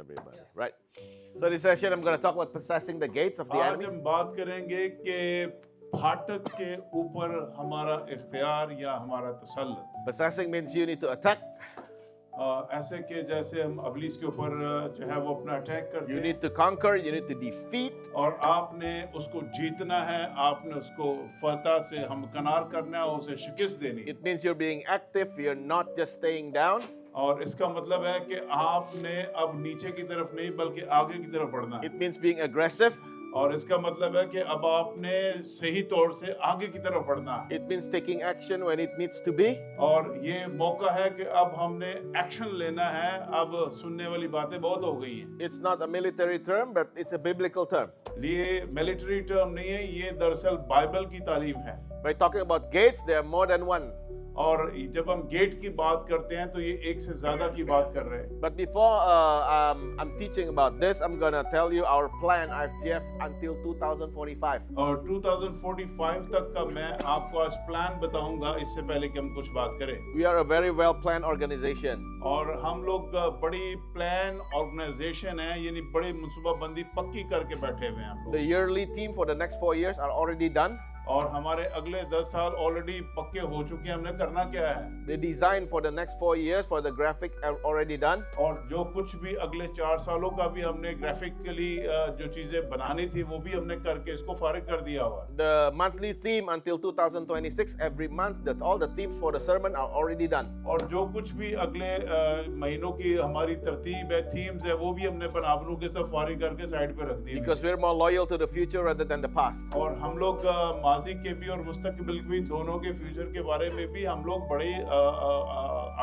everybody, right? So this session, I'm going to talk about possessing the gates of the आज enemy. हम बात करेंगे कि फाटक के ऊपर हमारा इख्तियार या हमारा तसल्लुत। Possessing means you need to attack. ऐसे कि जैसे हम अबलीस के ऊपर जो है वो अपना अटैक करते You हैं need to conquer. You need to defeat. और आपने उसको जीतना है, आपने उसको फतह से हमकनार करना है, उसे शिकस्त देनी है। It means you're being active. You're not just staying down. और इसका मतलब है कि आपने अब नीचे की तरफ नहीं बल्कि आगे की तरफ बढ़ना है। It means being aggressive. और इसका मतलब है कि अब आपने सही तौर से आगे की तरफ बढ़ना है। It means taking action when it needs to be. और ये मौका है कि अब हमने एक्शन लेना है। अब सुनने वाली बातें बहुत हो गई हैं। It's not a military term, but it's a biblical term. ये मिलिट्री टर्म नहीं है, ये दरअसल बाइबल की तालीम है। By talking about gates, there are more than one. और जब हम गेट की बात करते हैं तो ये एक से ज्यादा की बात कर रहे हैं। But before I'm teaching about this, I'm gonna tell you our plan IFGF until 2045. और 2045 तक का मैं आपको आज प्लान बताऊंगा, इससे पहले कि हम कुछ बात करें। We are a very well planned organization. और हम लोग बड़ी प्लान ऑर्गेनाइजेशन है, यानी बड़ी मनसूबाबंदी पक्की करके बैठे हुए हैं हम लोग। The yearly theme for the next 4 years are already done. और हमारे अगले 10 साल ऑलरेडी पक्के हो चुके हैं। हमने करना क्या है? The design for the next 4 years for the graphic are already done. और जो कुछ भी अगले 4 सालों का भी हमने ग्राफिकली जो चीजें बनानी थी वो भी हमने करके इसको फारिग कर दिया हुआ। The monthly theme until 2026, every month, that all the themes for the sermon are already done. और जो कुछ भी अगले महीनों की हमारी तरतीब है, थीम्स है, वो भी हमने बना बनू के सब फारिग करके साइड पे रख दी। Because we're more loyal to the future rather than the past. और हम लोग माजी के भी और मुस्तकबिल के भी दोनों के फ्यूचर के बारे में भी हम लोग बड़े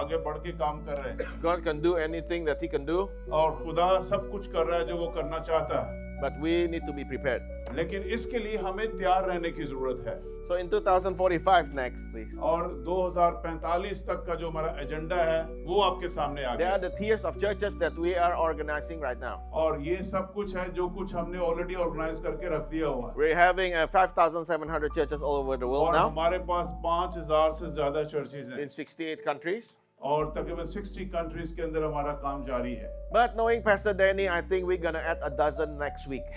आगे बढ़ के काम कर रहे हैं। God can do anything that He can do, और खुदा सब कुछ कर रहा है जो वो करना चाहता है, but we need to be prepared. लेकिन इसके लिए हमें तैयार रहने की जरूरत है। So in 2045 next, please. और 2045 तक का जो हमारा एजेंडा है वो आपके सामने आ There गया। are the tiers of churches that we are organizing right now. और ये सब कुछ है जो कुछ हमने ऑलरेडी ऑर्गेनाइज करके रख दिया हुआ है। We're having 5,700 churches all over the world और now हमारे पास 5000 से ज्यादा चर्चेज हैं in 68 countries. और तकरीबन 60 कंट्रीज के अंदर हमारा काम जारी है। But knowing Pastor Danny, I think we're gonna add a dozen next week.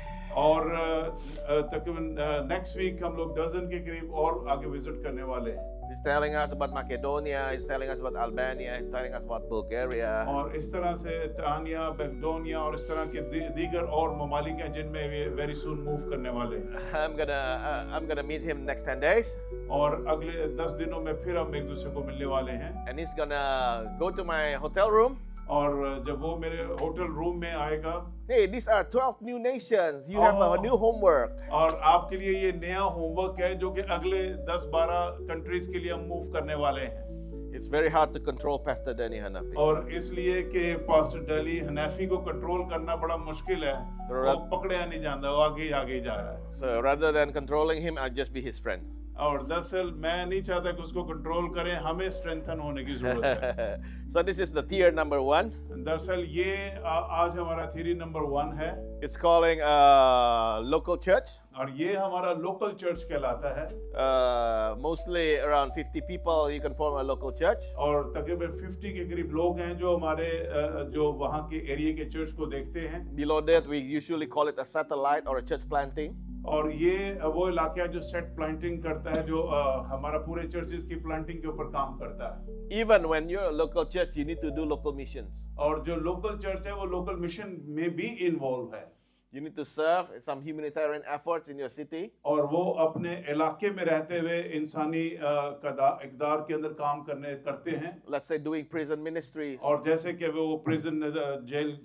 और तकरीबन नेक्स्ट वीक हम लोग डजन के करीब और आगे विजिट करने वाले हैं। He's telling us about Macedonia, he's telling us about Albania, he's telling us about Bulgaria. और इस तरह से तानिया, मैकेडोनिया और इस तरह के दीगर और ममालिक हैं जिनमें वे वेरी सून मूव करने वाले हैं। I'm gonna meet him next 10 days, और अगले 10 दिनों में फिर हम एक दूसरे को मिलने वाले हैं। and he's gonna go to my hotel room. और जब वो मेरे होटल रूम में आएगा, Hey, these are 12 new nations. You have a new homework. और आपके लिए ये नया होमवर्क है जो कि अगले 10-12 कंट्रीज के लिए हम मूव करने वाले हैं। It's very hard to control Pastor Danny Hanafi. और इसलिए कि पास्टर डेली हनैफी को कंट्रोल करना बड़ा मुश्किल है। वो पकड़या नहीं जाता, वो आगे आगे जा रहा है। So rather than controlling him, I'll just be his friend. और दरअसल मैं नहीं चाहता कि उसको कंट्रोल करें, हमें स्ट्रेंथन होने की जरूरत है। So this is the tier number 1. दरअसल ये आज हमारा थ्योरी नंबर 1 है। It's calling local church. और ये हमारा लोकल चर्च कहलाता है। Mostly around 50 people, you can form a local church. और तकरीबन 50 के करीब लोग हैं जो हमारे जो वहाँ के एरिया के चर्च को देखते हैं। Below that, we usually call it a satellite or a church planting. और ये वो इलाका है जो सेट प्लांटिंग करता है, जो हमारा पूरे चर्चेस की प्लांटिंग के ऊपर काम करता है। Even when you're a local church, you need to do local missions. और जो लोकल चर्च है वो लोकल मिशन में भी इन्वॉल्व है। You need to serve some humanitarian efforts in your city. और वो अपने इलाके में रहते हुए इंसानी इक़दार के अंदर काम करते हैं। Let's say doing prison ministry. और जैसे कि वो प्रिजन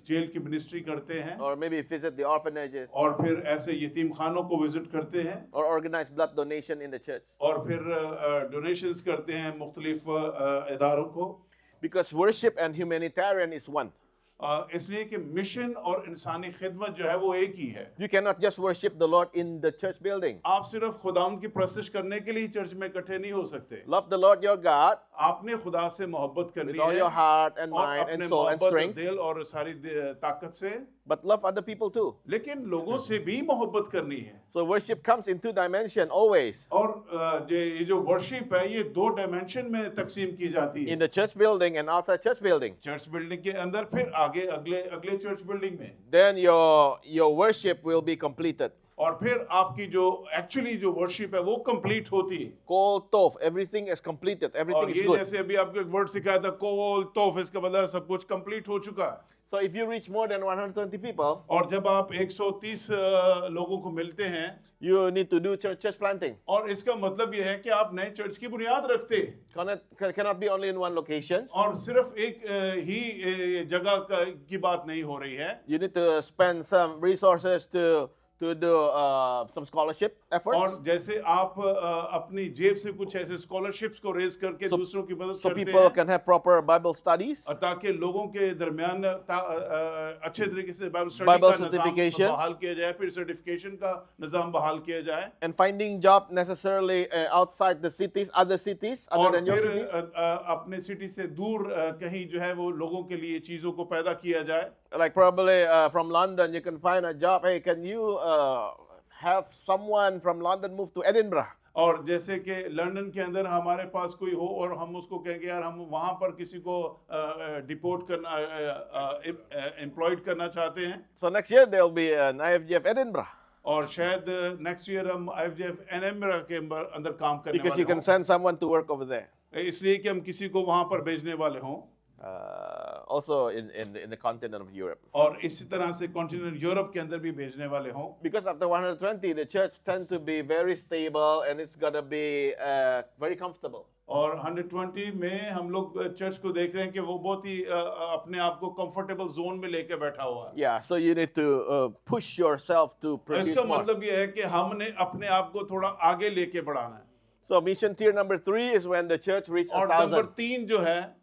जेल की मिनिस्ट्री करते हैं। Or maybe visit the orphanages. और फिर ऐसे यतीम खानों को विजिट करते हैं। Or organize blood donation in the church. और फिर डोनेशंस करते हैं मुख्तलिफ इदारों को। Because worship and humanitarian is one. इसलिए कि मिशन और इंसानी खिदमत जो है वो एक ही है। You cannot just worship the Lord in the church building. आप सिर्फ खुदावंद की परस्तिश करने के लिए चर्च में इकट्ठे नहीं हो सकते। Love the Lord your God आपने खुदा से मोहब्बत करनी with all है your heart and और mind अपने and soul and मोहब्बत, strength, दिल और सारी ताकत से, but love other people too. लेकिन लोगों से भी मोहब्बत करनी है। So worship comes in 2 dimensions always. और ये जो वर्शिप है ये 2 डायमेंशन में तकसीम की जाती है। In the church building and outside church building. Church building के अंदर फिर आगे अगले अगले चर्च बिल्डिंग में, then your worship will be completed. और फिर आपकी जो एक्चुअली जो वर्शिप है वो कंप्लीट होती है। Kol tov, everything is completed, everything और is ये good. जैसे अभी आपको एक वर्ड सिखाया था कोल तोफ, इसका मतलब सब कुछ कंप्लीट हो चुका है। So if you reach more than 120 people, और जब आप 130 लोगों को मिलते हैं, you need to do church planting. और इसका मतलब ये है कि आप नए चर्च की बुनियाद रखते हैं, Cannot be only in one location. और सिर्फ एक ही जगह की बात नहीं हो रही है। You need to spend some resources to do some scholarship efforts. और जैसे आप अपनी जेब से कुछ ऐसे स्कॉलरशिप्स को रेज करके दूसरों की मदद So करते people हैं, can have proper Bible studies. और ताकि लोगों के दरमियान अच्छे तरीके से बाइबल स्टडी Bible का निज़ाम certifications. बहाल किया जाए, फिर सर्टिफिकेशन का निज़ाम बहाल किया जाए, And finding job necessarily outside the cities, other cities, other और than your फिर cities. अपने सिटी से दूर कहीं जो है वो लोगों के लिए चीज़ों को पैदा किया जाए। Like probably from London, you can find a job. Hey, can you have someone from London move to Edinburgh? और जैसे कि लंदन के अंदर हमारे पास कोई हो और हम उसको कहेंगे यार हम वहाँ पर किसी को डिपोर्ट करना एम्प्लॉयड करना चाहते हैं, So next year there will be an IFGF Edinburgh और शायद नेक्स्ट ईयर हम IFGF एडिनबरा के अंदर काम करने because you वाले can send someone to work over there. हों, इसलिए कि हम किसी को वहाँ पर भेजने वाले हों। Also in the continent of Europe. और इसी तरह से कॉन्टिनेंट यूरोप के अंदर भी भेजने वाले हों, Because after 120, the church tend to be very stable and it's gonna be very comfortable. और 120 में हम लोग चर्च को देख रहे हैं कि वो बहुत ही अपने आप को कंफर्टेबल जोन में लेके बैठा हुआ है। Yeah, so you need to push yourself to और produce इसका more. मतलब ये है कि हमने अपने आप को थोड़ा आगे लेके बढ़ाना है। So mission tier number 3 is when the church reaches और नंबर 1,000. 3 जो है,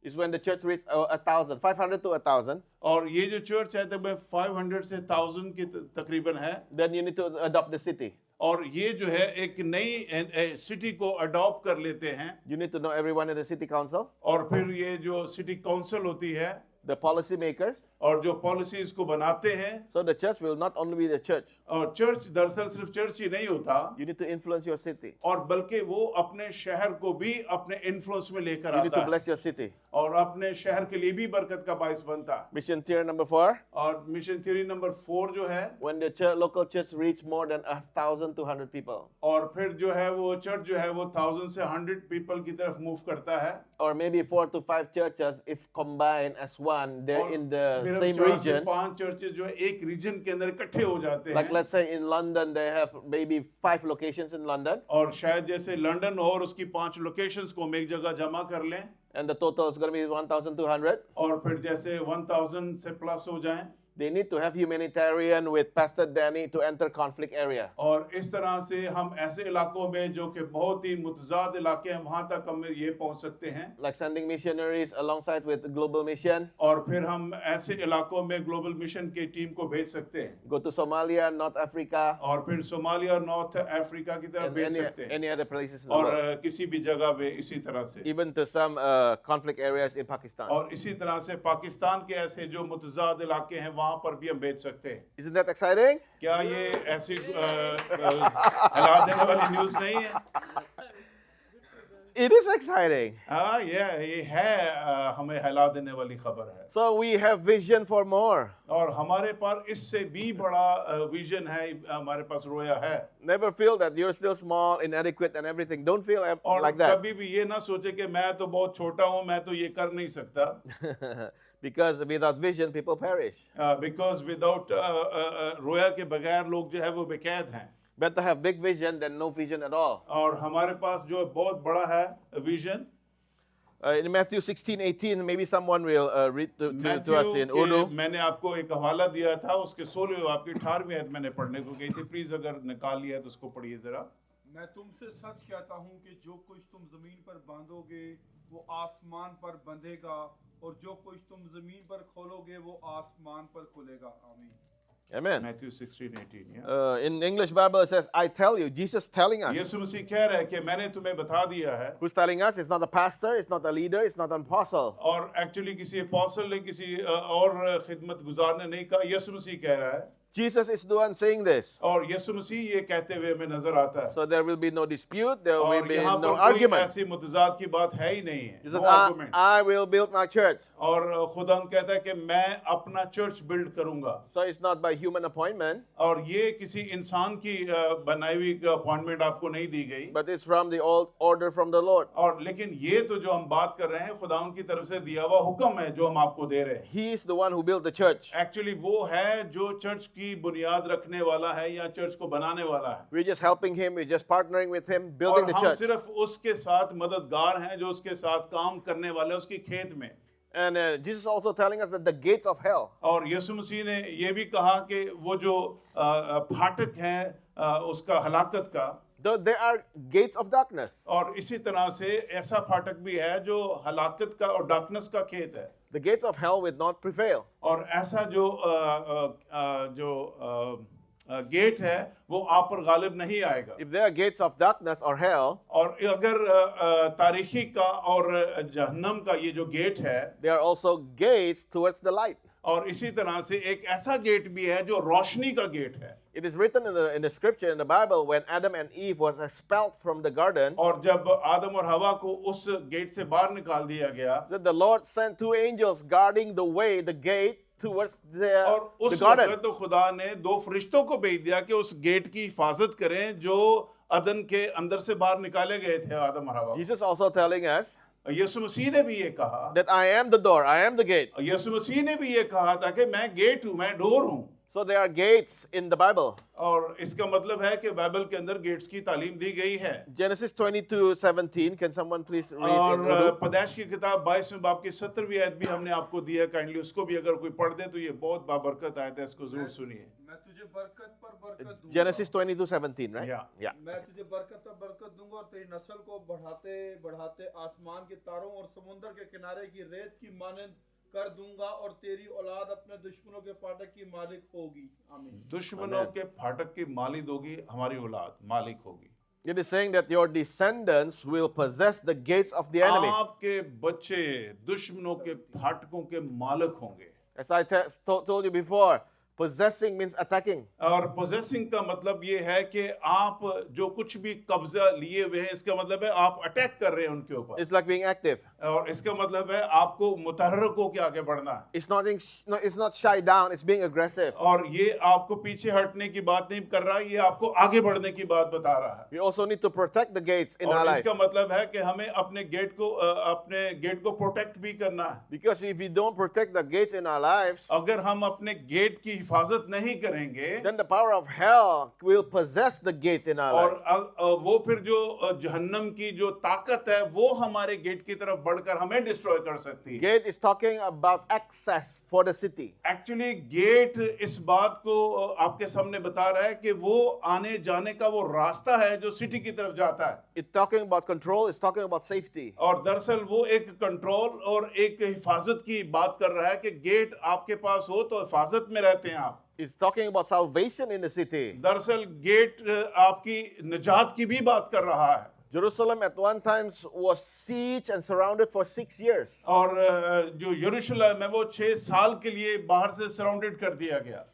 Is when the church reaches 1,000, 500 to 1,000. और ये जो चर्च है तब 500 से 1000 के तकरीबन है, Then you need to adopt the city. और ये जो है एक नई सिटी को अडॉप्ट कर लेते हैं, You need to know everyone in the city council, और फिर ये जो सिटी काउंसिल होती है the policy makers. और जो पॉलिसीज को बनाते हैं, So the church will not only be the church. और चर्च दरअसल सिर्फ चर्च ही नहीं होता, You need to influence your city. और बल्कि वो अपने शहर को भी अपने इन्फ्लुएंस में लेकर You need आता to है bless your city. और अपने शहर के लिए भी बरकत का बायस बनता है। Mission tier number 4, और मिशन थ्योरी नंबर 4 जो है, when the local church reach more than 1,200 people. और फिर जो है वो चर्च जो है वो 1000 से 100 पीपल की तरफ मूव करता है, Or maybe 4 to 5 churches, if combined as one, they're और in the फिर same 4 से region. 5 चर्चेज जो है एक रीजन के अंदर इकट्ठे हो जाते Like हैं, let's say in London, they have maybe 5 locations in London, और शायद जैसे लंदन हो और उसकी 5 लोकेशंस को हम एक जगह जमा कर लें, and the total is going to be 1,200. और फिर जैसे 1000 से प्लस हो जाएं, They need to have humanitarian with Pastor Danny to enter conflict area. और इस तरह से हम ऐसे इलाकों में जो कि बहुत ही मुतजाद इलाके हैं वहां तक हम ये पहुंच सकते हैं, Like sending missionaries alongside with Global Mission. और फिर हम ऐसे इलाकों में ग्लोबल मिशन की टीम को भेज सकते हैं, Go to Somalia, North Africa, और फिर सोमालिया और नॉर्थ अफ्रीका की तरफ and भेज सकते हैं, any other places in the और world. किसी भी जगह पे इसी तरह से, Even to some conflict areas in Pakistan. और इसी तरह से पाकिस्तान के ऐसे जो मुतजाद इलाके हैं वहां पर भी हम भेज सकते हैं। Isn't that exciting? क्या ये ऐसी हिला देने वाली न्यूज़ नहीं है? It is exciting. हाँ, ये है हमें हिला देने वाली खबर है, So we have vision for more. और हमारे पास इससे भी बड़ा विजन है, हमारे पास रोया है। Never feel that you're still small, inadequate, and everything. Don't feel और like that. कभी भी ये ना सोचे कि मैं तो बहुत छोटा हूँ, मैं तो ये कर नहीं सकता, Because without vision, people perish. Because without रोया के बगैर लोग जो है वो बेकैद हैं, Better have big vision than no vision at all. और हमारे पास जो बहुत बड़ा है vision, In Matthew 16:18, maybe someone will read to us in Urdu. मैंने आपको एक हवाला दिया था, उसके 16वें आपकी 18वीं आयत मैंने पढ़ने को कही थी, प्लीज अगर निकाल लिया तो उसको पढ़िए जरा। मैं तुमसे सच कहता हूँ कि जो कुछ तुम जमीन पर बांधोगे वो आसमान पर बंधेगा, और जो कुछ तुम जमीन पर खोलोगे वो आसमान पर खुलेगा। आमीन। Amen. Matthew 16:18, In English Bible it says, I tell you, Jesus telling us. यीशु मसीह कह रहा है कि मैंने तुम्हें बता दिया है, Who's telling us? It's not a pastor, it's not a leader, it's not an apostle. और एक्चुअली किसी अपोस्टल ने किसी और खिदमत गुजार ने नहीं कहा, यीशु मसीह कह रहा है, Jesus is the one saying this. और यीशु मसीह ये कहते हुए हमें नजर आता है So there will be no dispute, there will और be यहाँ no पर कोई argument. ऐसी मुतजाद की बात है ही नहीं है He said, no argument. I will build my church. और खुदा कहता है कि मैं अपना चर्च बिल्ड करूंगा So it's not by human appointment, और ये किसी इंसान की बनाई हुई अपॉइंटमेंट आपको नहीं दी गई but it's from the old order from the Lord. और लेकिन ये तो जो हम बात कर रहे हैं खुदा की तरफ से दिया हुआ हुक्म है जो हम आपको दे रहे हैं He is the one who built the church. Actually वो है जो चर्च की बुनियाद रखने वाला है या चर्च को बनाने वाला है We're just helping him, we're just partnering with him, और building the हम church. सिर्फ उसके साथ मददगार हैं जो उसके साथ काम करने वाले हैं उसकी खेत में And Jesus also telling us that the gates of hell, और यीशु मसीह ने ये भी कहा कि वो जो फाटक है उसका हलाकत का there are gates of darkness. और इसी तरह से ऐसा फाटक भी है जो हलाकत का और डार्कनेस का खेत है The gates of hell will not prevail. और ऐसा जो गेट है वो आप पर गालिब नहीं आएगा If there are gates of darkness or hell, और अगर तारीखी का और जहन्नम का ये जो गेट है there are also gates towards the light. और इसी तरह से एक ऐसा गेट भी है जो रोशनी का गेट है It is written in the scripture in the Bible when Adam and Eve was expelled from the garden, और जब आदम और हवा को उस गेट से बाहर निकाल दिया गया that the Lord sent two angels guarding the way, the gate towards और the उस garden. वक्त तो खुदा ने दो फरिश्तों को भेज दिया कि उस गेट की हिफाजत करें जो अदन के अंदर से बाहर निकाले गए थे आदम और हवा Jesus also telling us यीशु मसीह ने भी ये कहा that I am the door, I am the gate. यीशु मसीह ने भी ये कहा था कि मैं गेट हूं मैं डोर हूं So there are gates in the Bible. और इसका मतलब है कि बाइबल के अंदर गेट्स की तालीम दी गई है Genesis 22:17. Can someone please read in और Urdu? पैदाइश की किताब 22वें बाब की 17वीं आयत भी हमने आपको दी है काइंडली उसको भी अगर कोई पढ़ दे तो ये बहुत बाबरकत आयत है इसको जरूर सुनिए मैं तुझे बरकत पर बरकत दूंगा Genesis 22:17, right? Yeah. Yeah. मैं तुझे बरकत पर बरकत दूंगा और तेरी नस्ल को बढ़ाते बढ़ाते आसमान के तारों और समुंदर के किनारे की रेत की मानंद कर दूंगा और तेरी औलाद अपने दुश्मनों के फाटक की मालिक होगी आमीन दुश्मनों के फाटक की मालिक होगी हमारी औलाद मालिक होगी It is saying that your descendants will possess the gates of the enemies. आपके बच्चे दुश्मनों के फाटकों के मालिक होंगे As I told you before, possessing means attacking. और पोजेसिंग का मतलब ये है कि आप जो कुछ भी कब्जा लिए हुए हैं इसका मतलब है आप अटैक कर रहे हैं उनके ऊपर It's like being active. और इसका मतलब है आपको मुतहर्रिक होकर आगे बढ़ना है It's not shy down, it's being aggressive. और ये आपको पीछे हटने की बात नहीं कर रहा ये आपको आगे बढ़ने की बात बता रहा है We also need to protect the gates in our और life. इसका मतलब है कि हमें अपने गेट को प्रोटेक्ट भी करना है Because if we don't protect the gates in our lives, अगर हम अपने गेट की हिफाजत नहीं करेंगे then the power of hell will possess the gates in our और lives. वो फिर जो जहन्नम की जो ताकत है वो हमारे गेट की तरफ बढ़कर हमें डिस्ट्रॉय कर सकती है Gate is talking about access for the city. Actually get इस बात को आपके सामने बता रहा है कि वो आने जाने का वो रास्ता है जो सिटी की तरफ जाता है It's talking about control, it's talking about safety. और दरअसल वो एक कंट्रोल और एक हिफाजत की बात कर रहा है कि गेट आपके पास हो तो हिफाजत में रहते हैं आप It's talking about salvation in the city. दरअसल गेट आपकी निजात की भी बात कर रहा है Jerusalem at one time was sieged and surrounded for 6 years. और जो यरूशलेम है वो 6 साल के लिए बाहर से सराउंडेड कर दिया गया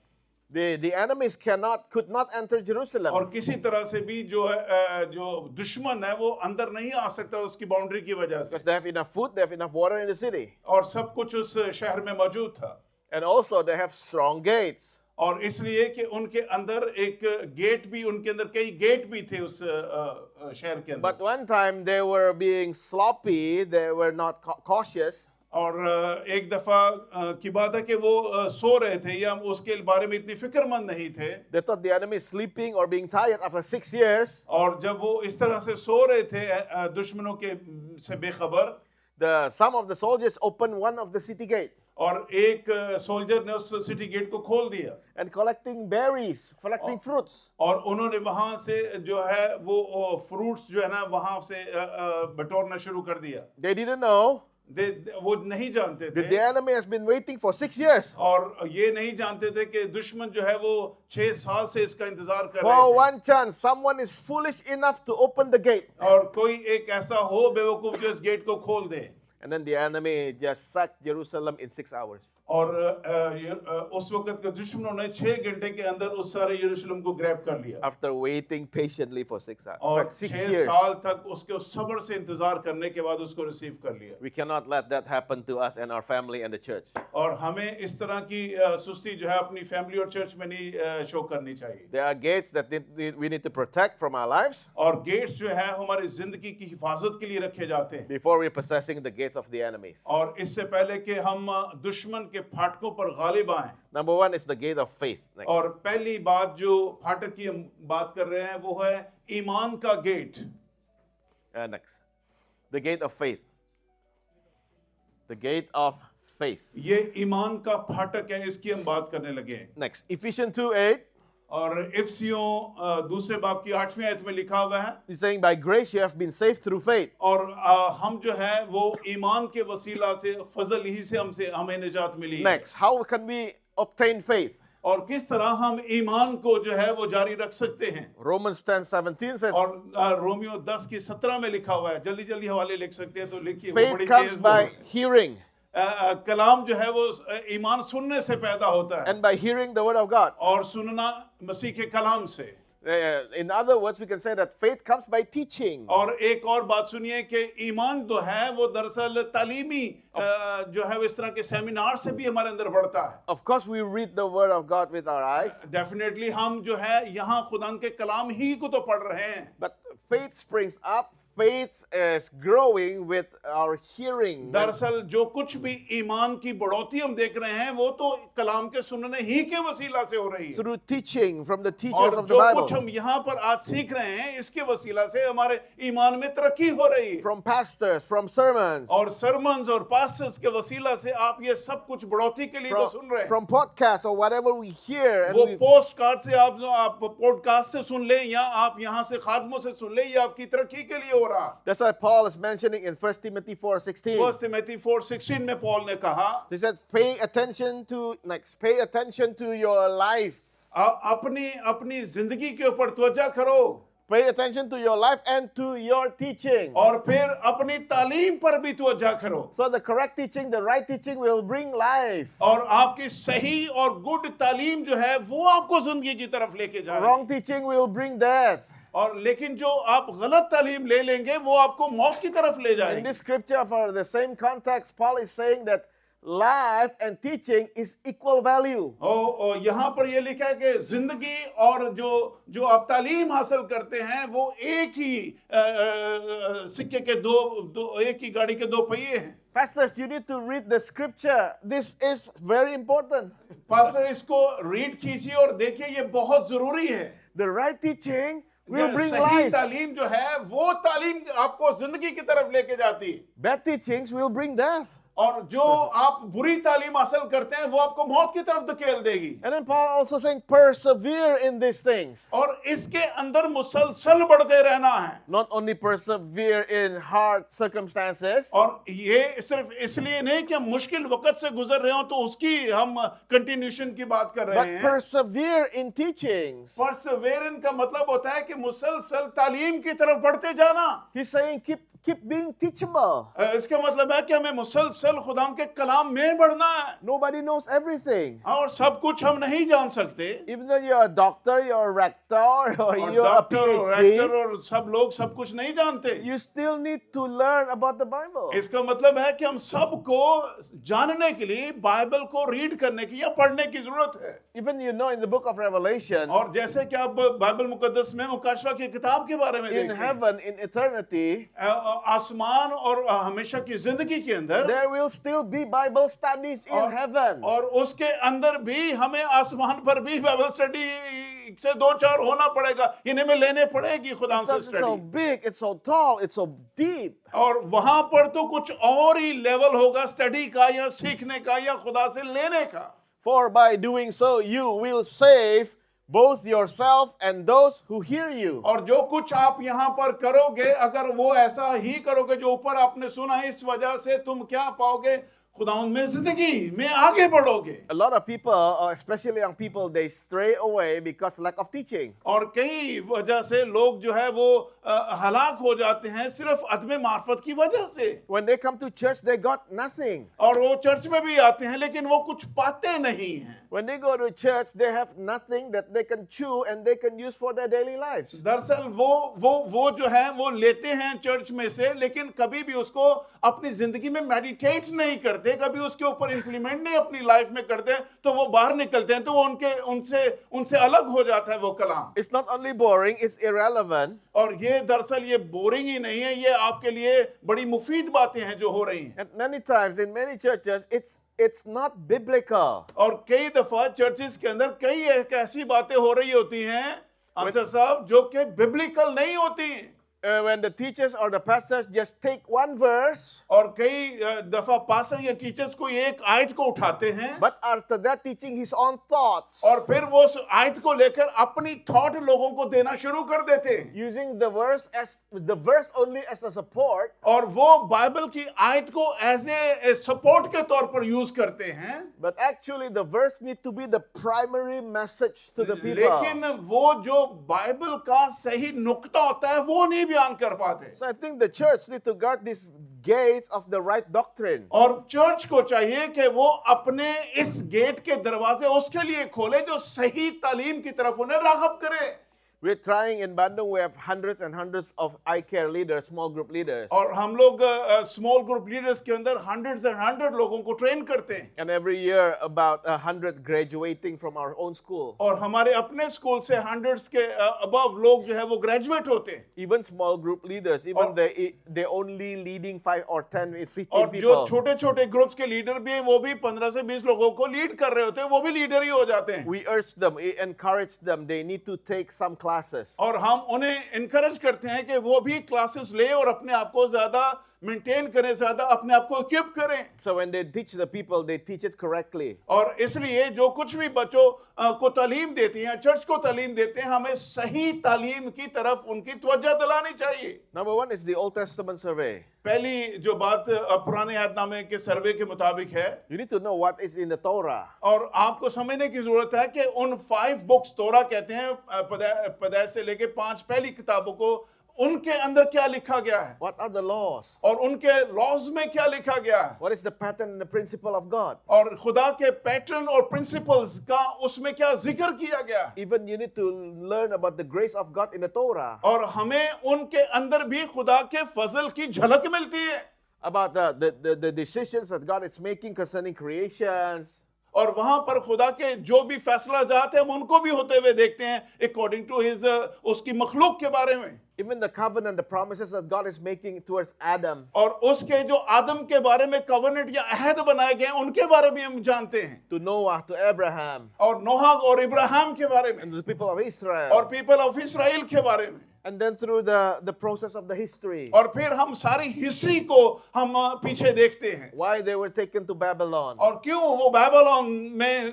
The enemies could not enter Jerusalem. और किसी तरह से भी जो है जो दुश्मन है वो अंदर नहीं आ सकता उसकी बाउंड्री की वजह से Because they have enough food, they have enough water in the city. और सब कुछ उस शहर में मौजूद था And also they have strong gates. और इसलिए कि उनके अंदर एक गेट भी उनके अंदर कई गेट भी थे उस शहर के But अंदर one time they were being sloppy, they were not cautious. और एक दफा की बात है कि वो सो रहे थे या उसके बारे में इतनी फिक्रमंद नहीं थे They thought the enemy is sleeping or being tired after 6 years. और जब वो इस तरह से सो रहे थे दुश्मनों के से बेखबर Some of the soldiers opened one of the city gate और एक सोल्जर ने उस सिटी गेट को खोल दिया and collecting berries, collecting fruits. और उन्होंने वहां से जो है वो फ्रूट्स जो है ना वहां से बटोरना शुरू कर दिया They didn't know वो नहीं जानते that थे the enemy has been waiting for 6 years. और ये नहीं जानते थे कि दुश्मन जो है वो 6 साल से इसका इंतजार कर रहे For थे one chance, someone is foolish enough to open the gate. और कोई एक ऐसा हो बेवकूफ जो इस गेट को खोल दे And then the enemy just sacked Jerusalem in 6 hours. और उस वक्त के दुश्मनों ने 6 घंटे के अंदर उस सारे यरूशलेम को ग्रैब कर लिया After waiting patiently for 6 hours. In और fact, 6 6 years. साल तक उसके सब्र से इंतजार करने के बाद उसको रिसीव कर लिया We cannot let that happen to us and our family and the church. और हमें इस तरह की सुस्ती जो है अपनी फैमिली और चर्च में नहीं शो करनी चाहिए There are gates that we need to protect from our lives और गेट्स जो है हमारी जिंदगी की हिफाजत के लिए रखे जाते हैं before we're possessing the gates of the enemies. और इससे पहले कि हम दुश्मन के फाटकों पर गालिब आएं Number 1 is the gate of faith. Next. और पहली बात जो फाटक की हम बात कर रहे हैं वो है ईमान का gate Next. The gate of faith. The gate of faith. ये ईमान का फाटक है इसकी हम बात करने लगे हैं Next. Ephesians 2:8 और इफिसियों दूसरे बाब की 8वीं आयत में लिखा हुआ है is saying, by grace you have been saved through faith. और हम जो है वो ईमान के वसीला से फजल ही से हमें निजात मिली है। Next. How can we obtain faith? और किस तरह हम ईमान को जो है वो जारी रख सकते हैं Romans 10:17 says, और रोमियो 10 की 17 में लिखा हुआ है जल्दी जल्दी हवाले लिख सकते हैं तो लिखिए वो faith बड़ी comes तेज by बोलो। hearing, कलाम जो है वो ईमान सुनने से पैदा होता है and by hearing the word of God. और सुनना मसीह के कलाम से In other words, we can say that faith comes by teaching. और एक और बात सुनिए कि ईमान जो है वो दरअसल तालीमी जो है वो इस तरह के सेमिनार से भी हमारे अंदर बढ़ता है Of course, we read the word of God with our eyes, definitely हम जो है यहाँ खुदा के कलाम ही को तो पढ़ रहे हैं but faith springs up. Faith is growing with our hearing. दरअसल जो कुछ भी ईमान की बढ़ोतरी हम देख रहे हैं वो तो कलाम के सुनने ही के वसीला से हो रही है Through teaching from the teachers और of the जो Bible, कुछ हम यहाँ पर आज सीख रहे हैं इसके वसीला से हमारे ईमान में तरक्की हो रही है from pastors, from sermons, और सरमन्स और पास्टर्स के वसीला से आप ये सब कुछ बढ़ोतरी के लिए तो सुन रहे हैं from podcasts or whatever we hear. And वो we, पोस्ट कार्ड से आप पॉडकास्ट से सुन लें या आप यहाँ से खादमों से सुन लें ये आपकी तरक्की के लिए हो रहा है that's why Paul is mentioning in 1 Timothy 4:16. 1 Timothy 4:16 में पॉल ने कहा He said, pay attention to your life. अपनी जिंदगी के ऊपर तवज्जो करो Pay attention to your life and to your teaching. और फिर अपनी तालीम पर भी तवज्जो करो So the correct teaching, the right teaching will bring life. और आपकी सही और गुड तालीम जो है वो आपको जिंदगी की तरफ लेके जाए Wrong teaching will bring death. और लेकिन जो आप गलत तालीम ले लेंगे वो आपको मौत की तरफ ले In जाएंगे this scripture, for the same context, Paul is saying that life and teaching is equal value. और यहाँ पर ये लिखा है कि जिंदगी और जो आप तालीम हासिल करते हैं वो एक ही सिक्के के दो एक ही गाड़ी के दो पहिए हैं Pastors, you need to read the scripture. This is very important. Pastor इसको रीड कीजिए और देखिए ये बहुत जरूरी है The right teaching will bring सही life. तालीम जो है वो तालीम आपको जिंदगी की तरफ लेके जाती है Bad teachings will bring death. और जो आप बुरी तालीम हासिल करते हैं वो आपको मौत की तरफ धकेल देगी And then Paul also saying, persevere in these things. और इसके अंदर मुसलसल बढ़ते रहना है Not only persevere in hard circumstances, और ये सिर्फ इसलिए नहीं कि हम मुश्किल वक्त से गुजर रहे हो तो उसकी हम कंटिन्यूशन की बात कर रहे but हैं persevere in teachings. परसेवेरेंस का मतलब होता है कि मुसलसल तालीम की तरफ बढ़ते जाना He's saying, keep being teachable. इसका मतलब है कि हमें मुसलसल खुदा के कलाम में बढ़ना है Nobody knows everything. और सब कुछ हम नहीं जान सकते Even though you're a doctor, you're a rector, or और you're a डॉक्टर और रेक्टर PhD, और सब लोग सब कुछ नहीं जानते you still need to learn about the Bible. इसका मतलब है कि हम सबको जानने के लिए बाइबल को रीड करने की या पढ़ने की जरूरत है Even you know in the book of Revelation, और जैसे कि आप बाइबल मुकद्दस में मुकाशवा की किताब के बारे में in देखते हैं heaven, in eternity, आसमान और हमेशा की जिंदगी के अंदर there will still be Bible studies in heaven. और उसके अंदर भी हमें आसमान पर भी बाइबल स्टडी से 2-4 होना पड़ेगा इन्हें में लेने पड़ेगी खुदा से It's so study big, it's so tall, it's so deep. और वहां पर तो कुछ और ही लेवल होगा स्टडी का या सीखने का या खुदा से लेने का For by doing so, you will save both yourself and those who hear you. और जो कुछ आप यहाँ पर करोगे अगर वो ऐसा ही करोगे जो ऊपर आपने सुना है इस वजह से तुम क्या पाओगे खुदावंद में जिंदगी में आगे बढ़ोगे। A lot of people, especially young people, they stray away because lack of teaching. और कई वजह से लोग जो है वो हलाक हो जाते हैं सिर्फ अदम मार्फत की वजह से। When they come to church, they got nothing. और वो चर्च में भी आते हैं लेकिन वो कुछ पाते नहीं हैं। When they go to church, they have nothing that they can chew and they can use for their daily lives. दरअसल वो जो है वो लेते हैं चर्च में से, लेकिन कभी भी उसको अपनी जिंदगी में मेडिटेट नहीं करते, कभी उसके ऊपर इंप्लीमेंट नहीं अपनी लाइफ में करते, तो वो बाहर निकलते हैं तो वो उनसे अलग हो जाता है वो कलाम। It's not only boring, it's irrelevant. और ये दरअसल ये बोरिंग ही नहीं है, ये आपके लिए बड़ी मुफीद बातें हैं जो हो रही हैं। And many times in many churches, it's not biblical. और कई दफा चर्चेस के अंदर कई ऐसी बातें हो रही होती हैं अंसर साहब जो कि बिब्लिकल नहीं होती हैं। When the teachers or the pastors just take one verse, और कई दफा पास्टर या टीचर्स को एक आयत को उठाते हैं, but after that teaching his own thoughts, और फिर वो उस आयत को लेकर अपनी थॉट लोगों को देना शुरू कर देते हैं, using the verse only as a support, और वो बाइबल की आयत को एज ए सपोर्ट के तौर पर यूज करते हैं, but actually the verse need to be the primary message to the people. लेकिन वो जो बाइबल का सही नुक्ता होता है वो नहीं बयान कर पाते। So I think the church need to guard these gates of the right doctrine. और चर्च को चाहिए कि वो अपने इस गेट के दरवाजे उसके लिए खोले जो सही तालीम की तरफ उन्हें राग़ब करे। We're trying in Bandung, we have hundreds and hundreds of eye care leaders, small group leaders. और हम लोग स्मॉल ग्रुप लीडर्स के अंदर हंड्रेड्स एंड हंड्रेड लोगों को ट्रेन करते हैं। And every year about 100 graduating from our own school. और हमारे अपने स्कूल से हंड्रेड्स के अबव लोग जो है वो ग्रेजुएट होते हैं। Even small group leaders, even they only leading 5 or 10, 15 और people. जो छोटे छोटे ग्रुप्स के लीडर भी हैं वो भी 15 से 20 लोगों को लीड कर रहे होते हैं, वो भी लीडर ही हो जाते हैं। We urge them, we encourage them, they need to take some classes. और हम उन्हें इनकरेज करते हैं कि वो भी क्लासेस ले और अपने आप को ज्यादा मेंटेन करें, ज्यादा अपने आप को इक्विप करें। So when they teach the people, they teach it correctly. और इसलिए जो कुछ भी बच्चों को तालीम देती हैं, चर्च को तालीम देते हैं, हमें सही तालीम की तरफ उनकी तवज्जो दिलानी चाहिए। Number one is the Old Testament survey. पहली जो बात पुराने अहदनामे के सर्वे के मुताबिक है, You need to know what is in the Torah. और आपको समझने की जरूरत है कि उन 5 बुक्स तोरा कहते हैं पैदाइश से लेके 5 पहली किताबों को, उनके अंदर क्या लिखा गया है What are the laws? और उनके लॉज में क्या लिखा गया है, What is the pattern and the principle of God? और खुदा के पैटर्न और प्रिंसिपल्स का उसमें क्या जिक्र किया गया है। Even you need to learn about the grace of God in the Torah. और हमें उनके अंदर भी खुदा के फजल की झलक मिलती है, About the decisions that God is making concerning creations. और वहां पर खुदा के जो भी फैसला जाते हैं हम उनको भी होते हुए देखते हैं अकॉर्डिंग टू हिज उसकी मखलूक के बारे में। Even the covenant, the promises that God is making towards Adam. और उसके जो आदम के बारे में कवनेंट या अहद बनाए गए हैं उनके बारे में हम जानते हैं, To Noah, to Abraham, और नोहा और इब्राहिम के बारे में, and the people of Israel. और पीपल ऑफ इसराइल के बारे में। And then through the process of the history. और फिर हम सारी हिस्ट्री को हम पीछे देखते हैं, Why they were taken to Babylon. और क्यों वो बाबिलोन में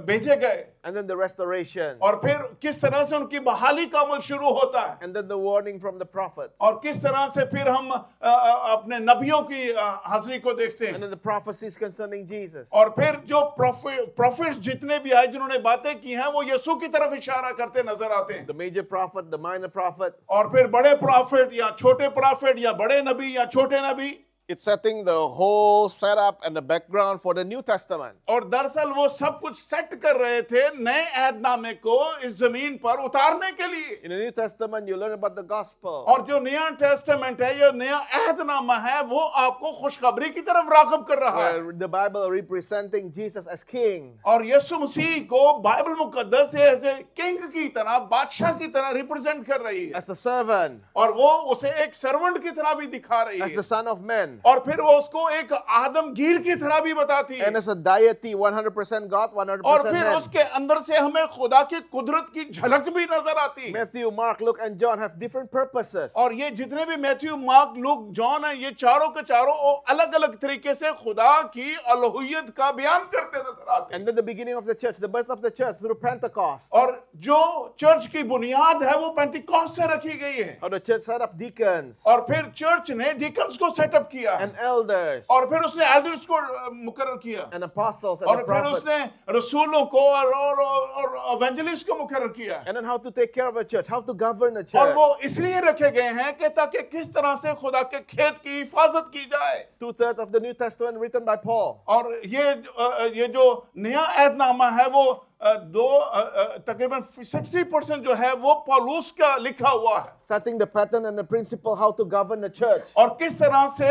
भेजे गए, And then the restoration. और फिर किस तरह से उनकी बहाली का अमल शुरू होता है, And then the warning from the prophet. और किस तरह से फिर हम अपने नबियों की हाजिरी को देखते And हैं, then the prophecies concerning Jesus. और फिर जो प्रोफेट्स जितने भी आए जिन्होंने बातें की हैं वो यीशु की तरफ इशारा करते नजर आते हैं, The major prophet, the minor prophet. और फिर बड़े प्रॉफिट या छोटे प्रॉफिट या बड़े नबी या छोटे नबी। It's setting the whole setup and the background for the New Testament. और दरअसल वो सब कुछ सेट कर रहे थे नए अहदनामे को इस जमीन पर उतारने के लिए। In the New Testament, you learn about the gospel. और जो नया टेस्टामेंट है, ये नया अहदनामा है, वो आपको खुशखबरी की तरफ राग़ब कर रहा है, Where the Bible representing Jesus as king. और यीशु मसीह को बाइबल मुकद्दस से ऐसे किंग की तरह, बादशाह की तरह रिप्रेजेंट कर रही है, As a servant. और वो उसे एक सर्वेंट की तरह भी दिखा रही As है, the son of man. और फिर वो उसको एक आदमगीर की तरह भी बताती है, And as a deity, 100% God, 100% और फिर man. उसके अंदर से हमें खुदा की कुदरत की झलक भी नजर आती है। Matthew, Mark, Luke, and John have different purposes. और ये जितने भी मैथ्यू, मार्क, लूक, जॉन हैं, ये चारों के चारों अलग अलग तरीके से खुदा की अलूहियत का बयान करते नजर आते हैं। And then the beginning of the church, the birth of the church through Pentecost. और जो चर्च की बुनियाद है वो पेंटिकॉस्ट से रखी गई है, How the church set up deacons. और फिर चर्च ने डिकन्स को सेटअप किया किया and elders और फिर उसने एल्डर्स को मुकर्रर किया and apostles and और the फिर prophets. उसने रसूलों को और एवेंजलिस्ट को मुकर्रर किया And then how to take care of a church, how to govern a और church. वो इसलिए रखे गए हैं कि ताकि किस तरह से खुदा के खेत की हिफाजत की जाए 2/3 of the New Testament written by Paul. और ये जो नया ऐहदनामा है वो तकरीबन 60% जो है वो पौलुस का लिखा हुआ है Setting the pattern and the principle how to govern the church. और किस तरह से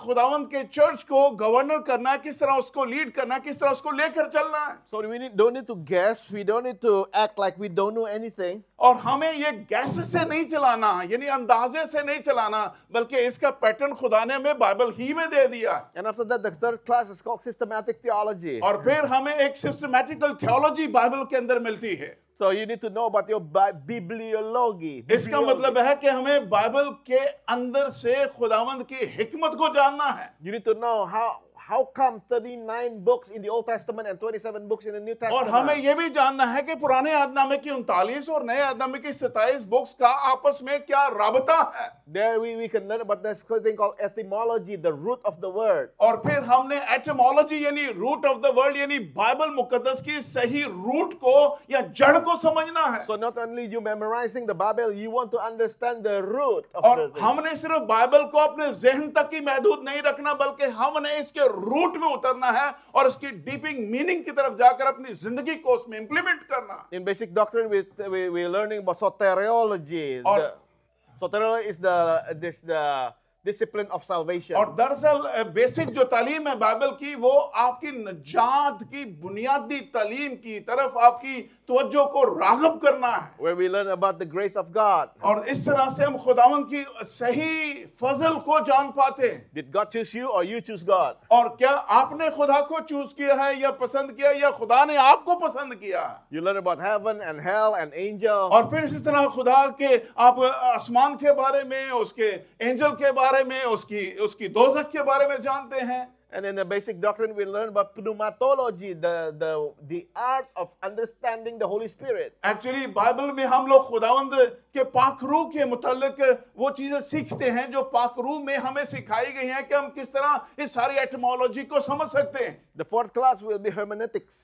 खुदावंद के चर्च को गवर्नर करना है, किस तरह उसको लीड करना है, किस तरह उसको लेकर चलना है So we don't need to guess, we don't need to act like we don't know anything. और हमें ये गैस से नहीं चलाना यानी अंदाजे से नहीं चलाना बल्कि इसका पैटर्न खुदा ने हमें बाइबल ही में दे दिया And after that, the third class is called systematic theology. और फिर हमें एक सिस्टमैटिकल थियोलॉजी बाइबल के अंदर मिलती है So you need to know about your bibliology. इसका मतलब है कि हमें बाइबल के अंदर से खुदावंद की हिकमत को जानना है You need to know how come 39 books in the Old Testament and 27 books in the New और हमें Testament. यह भी जानना है कि पुराने ऐहदनामे की 39 और नए ऐहदनामे की 27 बुक्स का आपस में क्या राबता है There we can learn about this thing called etymology, the root of the word. और फिर हमने एटमोलॉजी यानी रूट ऑफ द वर्ड यानी बाइबल मुकद्दस की सही रूट को या जड़ को समझना है So not only you memorizing the Bible, you want to understand the root of और the thing. हमने सिर्फ बाइबल को अपने जहन तक ही महदूद नहीं रखना बल्कि हमने इसके रूट में उतरना है और इसकी डीपिंग मीनिंग की तरफ जाकर अपनी जिंदगी को उसमें इंप्लीमेंट करना In basic doctrine, we're learning about soteriology. Or- Soteriology is the discipline of salvation. और दरअसल बेसिक जो तालीम है बाइबल की वो आपकी नजात की बुनियादी तालीम की तरफ आपकी तवज्जो को राग़िब करना है Where we learn about the grace of God. और इस तरह से हम खुदावंद की सही फजल को जान पाते हैं Did God choose you or you choose God? और क्या आपने खुदा को चूज किया है या पसंद किया या खुदा ने आपको पसंद किया है You learn about heaven and hell and angel. और फिर इसी तरह खुदा के आप आसमान के बारे में उसके एंजल के बारे में उसकी दोज़ख के बारे में जानते हैं And in the basic doctrine, we learn about pneumatology, the art of understanding the Holy Spirit. Actually Bible में हम लोग खुदावंद के पाकरू के मुतालिक वो चीजें सीखते हैं जो पाकरू में हमें सिखाई गई हैं कि हम किस तरह इस सारी एटमोलॉजी को समझ सकते हैं The fourth class will be hermeneutics.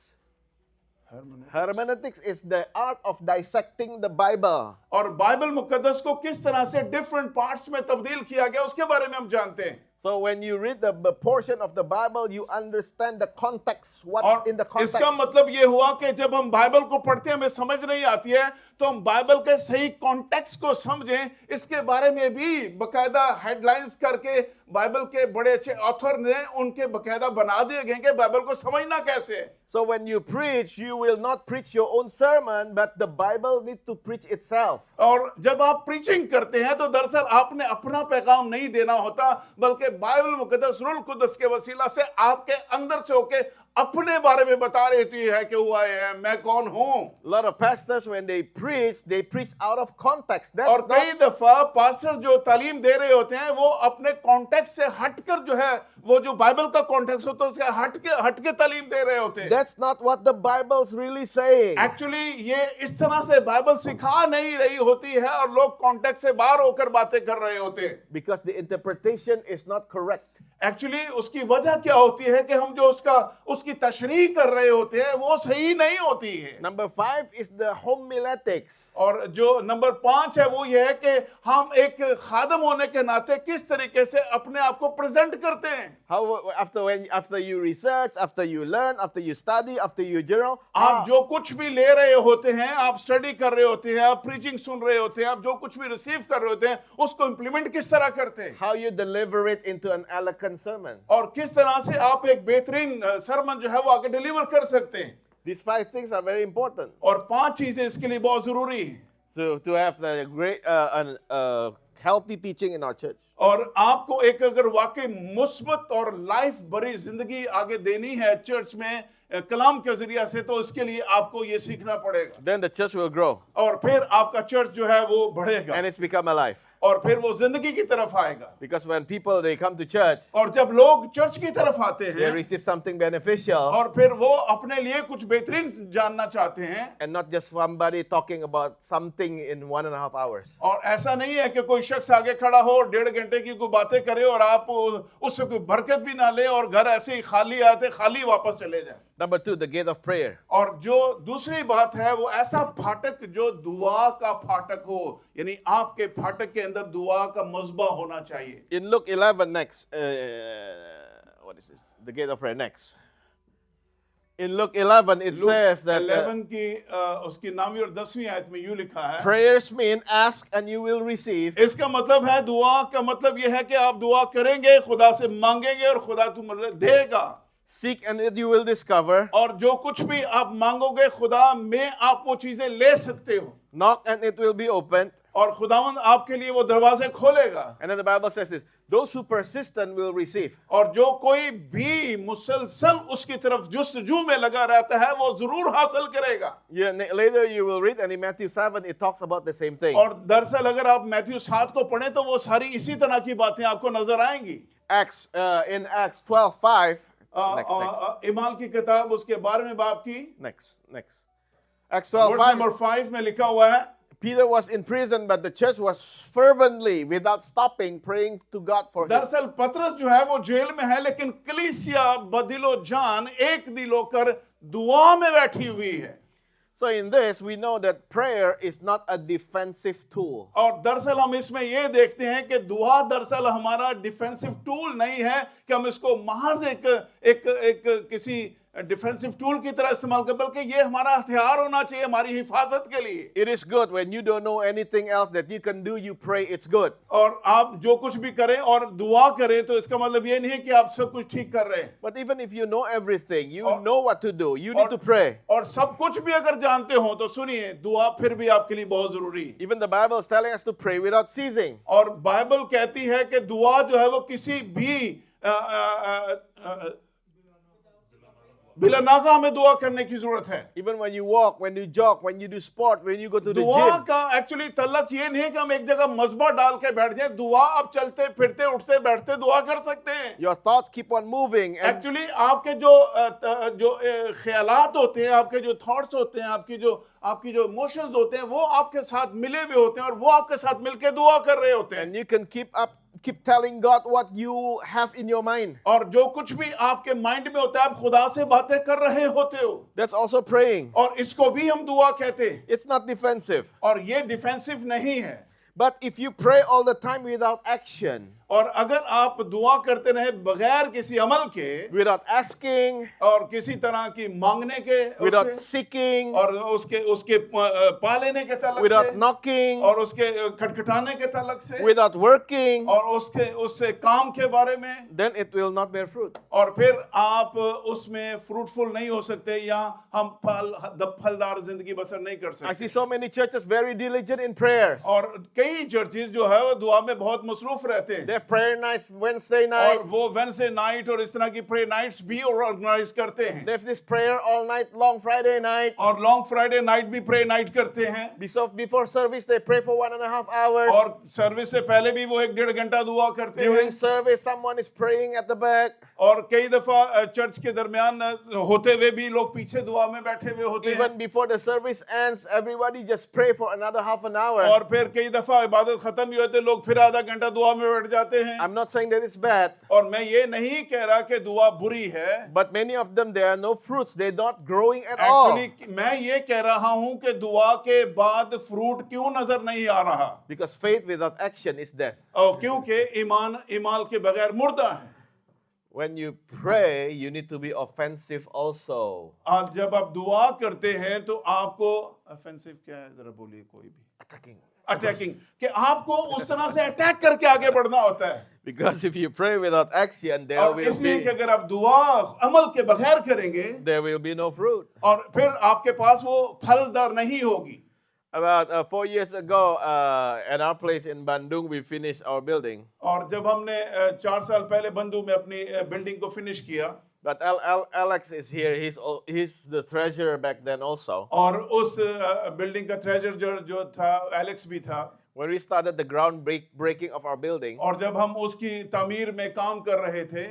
Hermeneutics is the art of dissecting the Bible. और बाइबल मुकद्दस को किस तरह से डिफरेंट पार्ट्स में तब्दील किया गया उसके बारे में हम जानते हैं So when you read the portion of the Bible, you understand the context, और what's in the context. इसका मतलब ये हुआ कि जब हम बाइबल को पढ़ते हैं हमें समझ नहीं आती है तो हम बाइबल के सही कॉन्टेक्स्ट को समझें इसके बारे में भी बकायदा हेडलाइंस करके बाइबल के बड़े अच्छे ऑथर ने उनके बकायदा बना दिए गए कि बाइबल को समझना कैसे है So when you preach, you will not preach your own sermon, but the Bible needs to preach itself. और जब आप प्रीचिंग करते हैं तो दरअसल आपने अपना पैगाम नहीं देना होता बल्कि बाइबल मुकद्दस रूल कुदस के वसीला से आपके अंदर से होके अपने बारे में बता रही है कि हुआ है मैं कौन हूं A lot of pastors, when they preach out of context. That's और कई not, दफा पास्टर जो तालीम दे रहे होते हैं वो अपने कॉन्टेक्स्ट से हटकर जो है वो जो बाइबल का कॉन्टेक्स्ट होता है उससे हटके तालीम दे रहे होते हैं that's not what the Bible's really saying. Actually ये इस तरह से बाइबल सिखा नहीं रही होती है और लोग कॉन्टेक्स्ट से बाहर होकर बातें कर रहे होते हैं Because the interpretation is not correct. Actually उसकी वजह क्या होती है कि हम जो उसकी तशरीह कर रहे होते हैं वो सही नहीं होती है Number 5 is the homiletics. और जो नंबर 5 है वो ये है कि हम एक खादम होने के नाते किस तरीके से अपने आप को प्रेजेंट करते हैं How after you research, after you learn, after you study, after you journal, आप जो कुछ भी ले रहे होते हैं आप स्टडी कर रहे होते हैं आप प्रीचिंग सुन रहे होते हैं आप जो कुछ भी रिसीव कर रहे होते हैं उसको इंप्लीमेंट किस तरह करते हैं how you deliver it into an eloquent sermon. और किस तरह से आप एक बेहतरीन सरमन जो है वो आगे डिलीवर कर सकते हैं These 5 things are very important. और 5 चीजें इसके लिए बहुत जरूरी है To have the great healthy teaching in our church. और आपको एक अगर वाकई मुस्बत और लाइफ भरी जिंदगी आगे देनी है चर्च में कलाम के जरिया से, तो इसके लिए आपको ये सीखना पड़ेगा। Then the church will grow और फिर आपका चर्च जो है वो बढ़ेगा and it's become alive. और फिर वो जिंदगी की तरफ आएगा। Because when people they come to church, और जब लोग चर्च की तरफ आते they हैं receive something beneficial और फिर वो अपने लिए कुछ बेहतरीन जानना चाहते हैं, and not just somebody talking about something in 1.5 hours. और ऐसा नहीं है कि कोई शख्स आगे खड़ा हो और 1.5 घंटे की कोई बातें करे और आप उससे कोई बरकत भी ना ले और घर ऐसे ही खाली आते खाली वापस चले जाए। Number 2, the gate of prayer. और जो दूसरी बात है वो ऐसा फाटक जो दुआ का फाटक हो, यानी आपके फाटक के अंदर दुआ का मज़बा होना चाहिए। In Luke 11 next, what is this? The gate of prayer next. In Luke 11 it says that 11 की उसकी 9वीं और 10वीं आयत में यूं लिखा है, prayers mean ask and you will receive. इसका मतलब है दुआ का मतलब यह है कि आप दुआ करेंगे, खुदा से मांगेंगे और खुदा तुम्हें देगा। Seek and you will discover. और जो कुछ भी आप मांगोगे खुदा में आप वो चीजें ले सकते हो Knock and it will be opened. और खुदावंद आपके लिए वो दरवाजे खोलेगा। And then the Bible says this, those who persistent will receive. और जो कोई भी मुसलसल उसकी तरफ जुस्तजू में लगा रहता है वो जरूर हासिल करेगा। Later you will read, and in Matthew 7 it talks about the same thing. और दरअसल अगर आप मैथ्यू 7 को पढ़ें तो वो सारी इसी तरह की बातें आपको नजर आएंगी। In Acts 12:5. Next. इमाल की किताब उसके 12वें बाब की Next. Acts verse 12:5. नंबर 5 में लिखा हुआ है, Peter was in prison, but the church was fervently, without stopping, praying to God for him. दरअसल पतरस जो है वो जेल में है लेकिन कलीसिया बदिलो जान एक दिल होकर दुआ में बैठी हुई है। So in this, we know that prayer is not a defensive tool. और दरअसल हम इसमें ये देखते हैं कि दुआ दरअसल हमारा डिफेंसिव टूल नहीं है कि हम इसको महज एक किसी डिफेंसिव टूल की तरह इस्तेमाल करें, बल्कि ये हमारा हथियार होना चाहिए हमारी हिफाजत के लिए। It is good when you don't know anything else that you can do, you pray, it's good. और आप जो कुछ भी करें और दुआ करें तो इसका मतलब ये नहीं है कि आप सब कुछ ठीक कर रहे हैं। But even if you know everything, you know what to do, you need to pray. और सब कुछ भी अगर जानते हो तो सुनिए, दुआ फिर भी आपके लिए बहुत जरूरी है। Even the Bible is telling us to pray without ceasing. और बाइबल कहती है कि दुआ जो है वो किसी भी बिला नागा हमें दुआ करने की जरूरत है। Even when you walk, when you jog, when you do sport, when you go to the दुआ gym. का एक्चुअली तल्लक ये नहीं है कि हम एक जगह मजबा डाल के बैठ जाए। दुआ आप चलते फिरते उठते बैठते दुआ कर सकते हैं। Your thoughts keep on moving. And actually आपके जो ख्यालात होते हैं, आपके जो थॉट्स होते हैं, आपकी जो इमोशंस होते हैं, वो आपके साथ मिले हुए होते हैं और वो आपके साथ मिलके दुआ कर रहे होते हैं। and you can keep telling God what you have in your mind. और जो कुछ भी आपके माइंड में होता है आप खुदा से बातें कर रहे होते हो, That's also praying. और इसको भी हम दुआ कहते हैं। It's not defensive. और ये डिफेंसिव नहीं है। But if you pray all the time without action, और अगर आप दुआ करते रहे बगैर किसी अमल के without asking, और किसी तरह की मांगने के without उससे, seeking, और उसके पा लेने के तलक without से, knocking, और उसके खटखटाने के तलक से, without working, और उससे काम के बारे में, then it will not bear fruit. और फिर आप उसमें फ्रूटफुल नहीं हो सकते या हम फलदार जिंदगी बसर नहीं कर I see सकते। so many churches very diligent in prayers. और कई चर्चेज जो है वो दुआ में बहुत मसरूफ रहते हैं, They have prayer nights Wednesday night. और वो वेडनेसडे नाइट और इस तरह की प्रे नाइट्स भी ऑर्गेनाइज करते हैं, They have this prayer all night long Friday night. और लॉन्ग फ्राइडे नाइट भी प्रे नाइट करते हैं, Before service, they pray for 1.5 hours. और सर्विस से पहले भी वो 1-1.5 घंटा दुआ करते During हैं, service, someone is praying at the back. और कई दफा चर्च के दरमियान होते हुए भी लोग पीछे दुआ में बैठे हुए होते हैं, Even before the service ends, everybody just pray for another half an hour. और फिर कई दफा इबादत खत्म ही होते लोग फिर आधा घंटा दुआ में बैठ जाते हैं। I'm not saying that it's bad, और मैं ये नहीं कह रहा कि दुआ बुरी है, but many of them, there are no fruits. They're not growing at all. Actually मैं ये कह रहा हूं कि दुआ के बाद फ्रूट क्यों नजर नहीं आ रहा, Because faith without action is death. और क्योंकि ईमान के बगैर मुर्दा है। When you pray, you need to be offensive also. आप जब आप दुआ करते हैं तो आपको ऑफेंसिव क्या है जरा बोलिए कोई भी, Attacking. अटैकिंग, कि आपको उस तरह से अटैक करके आगे बढ़ना होता है। Because if you pray without action, there और will इसलिए कि be अगर आप दुआ अमल के बगैर करेंगे there will be no fruit. और फिर आपके पास वो फलदार नहीं होगी। About 4 years ago, at our place in Bandung, we finished our building. और जब हमने 4 साल पहले बंधु में अपनी बिल्डिंग को फिनिश किया, But Alex is here. He's the treasurer back then also. और उस बिल्डिंग का ट्रेजर जो था एलेक्स भी था, When we started the breaking of our building, और जब हम उसकी तामीर में काम कर रहे थे,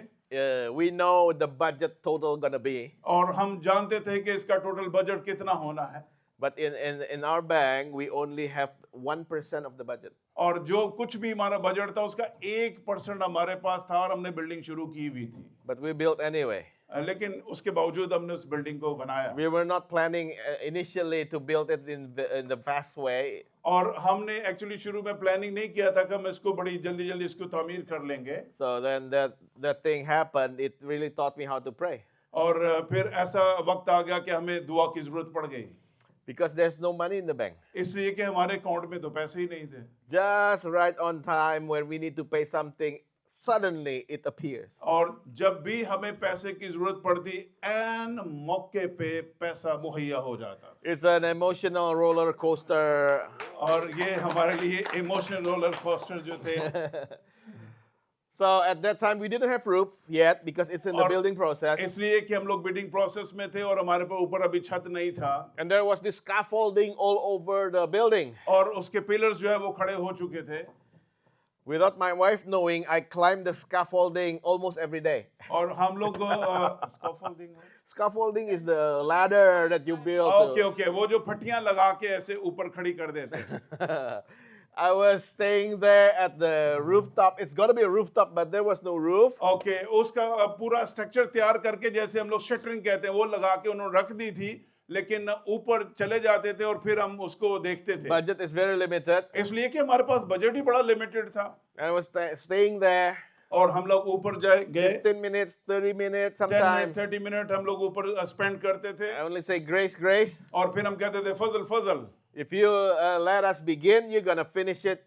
we know the budget total gonna be. और हम जानते थे कि इसका टोटल बजट कितना होना है, But in our bank, we only have 1% of the budget. और जो कुछ भी हमारा बजट था उसका 1% हमारे पास था, और हमने बिल्डिंग शुरू की हुई थी, But we built anyway. लेकिन उसके बावजूद हमने उस बिल्डिंग को बनाया, We were not planning initially to build it in the fast way. और हमने एक्चुअली शुरू में प्लानिंग नहीं किया था कि हम इसको बड़ी जल्दी जल्दी इसको तामीर कर लेंगे, So then that thing happened. It really taught me how to pray. और फिर ऐसा वक्त आ गया कि हमें दुआ की जरूरत पड़ गई, Because there's no money in the bank. इसलिए कि हमारे अकाउंट में तो पैसे ही नहीं थे, Just right on time when we need to pay something, suddenly it appears. और जब भी हमें पैसे की जरूरत पड़ती एन मौके पे पैसा मुहैया हो जाता, It's an emotional roller coaster. और ये हमारे लिए इमोशनल रोलर कोस्टर जो थे, So at that time we didn't have roof yet because it's in the और building process. इसलिए कि हम लोग बिल्डिंग प्रोसेस में थे और हमारे पे ऊपर अभी छत नहीं था, And there was this scaffolding all over the building. और उसके पिलर्स जो है वो खड़े हो चुके थे, Without my wife knowing, I climbed the scaffolding almost every day. और हम लोग scaffolding, Scaffolding is the ladder that you build. Okay okay, वो जो फटियां लगा के ऐसे ऊपर खड़ी कर देते, I was staying there at the rooftop. It's got to be a rooftop, but there was no roof. Okay, उसका पूरा स्ट्रक्चर तैयार करके, जैसे हम लोग शटरिंग कहते हैं, वो लगा के उन्होंने रख दी थी, लेकिन ऊपर चले जाते थे और फिर हम उसको देखते थे, Budget is very limited. इसलिए कि हमारे पास बजट ही बड़ा लिमिटेड था, I was staying there और हम लोग ऊपर गए 15 minutes, 30 minutes 10 minute sometimes. 30 minute हम लोग ऊपर स्पेंड करते थे, I only say grace, grace. और फिर हम कहते थे फजल फजल, If you let us begin, you're going to finish it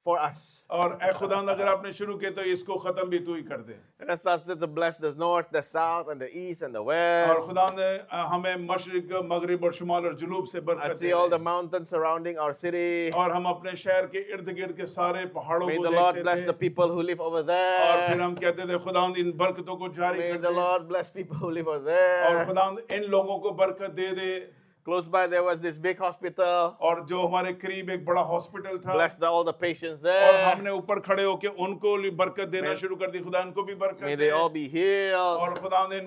for us. और ए खुदावंद अगर आपने शुरू किया तो इसको खत्म भी तू ही कर दे, And started to bless the north, the south, and the east, and the और west. खुदावंद ने हमें मशरिक मगरिब और शुमाल और जुनूब से I बरकत see they, all the mountains surrounding our city. और हम अपने शहर के इर्द गिर्द के सारे पहाड़ों May को the Lord देखते bless थे, the people who live over और there. फिर हम कहते थे खुदावंद इन बरकतों को जारी May कर the they, Lord bless people who live over और there. खुदावंद इन लोगों को बरकत दे दे, Close by there was this big hospital. और जो हमारे करीब एक बड़ा हॉस्पिटल था, Bless all the patients और there. हमने ऊपर खड़े होके उनको भी बरकत देना May- शुरू कर दी, खुदा इनको भी बरकत May they, they all be healed. और खुदा ने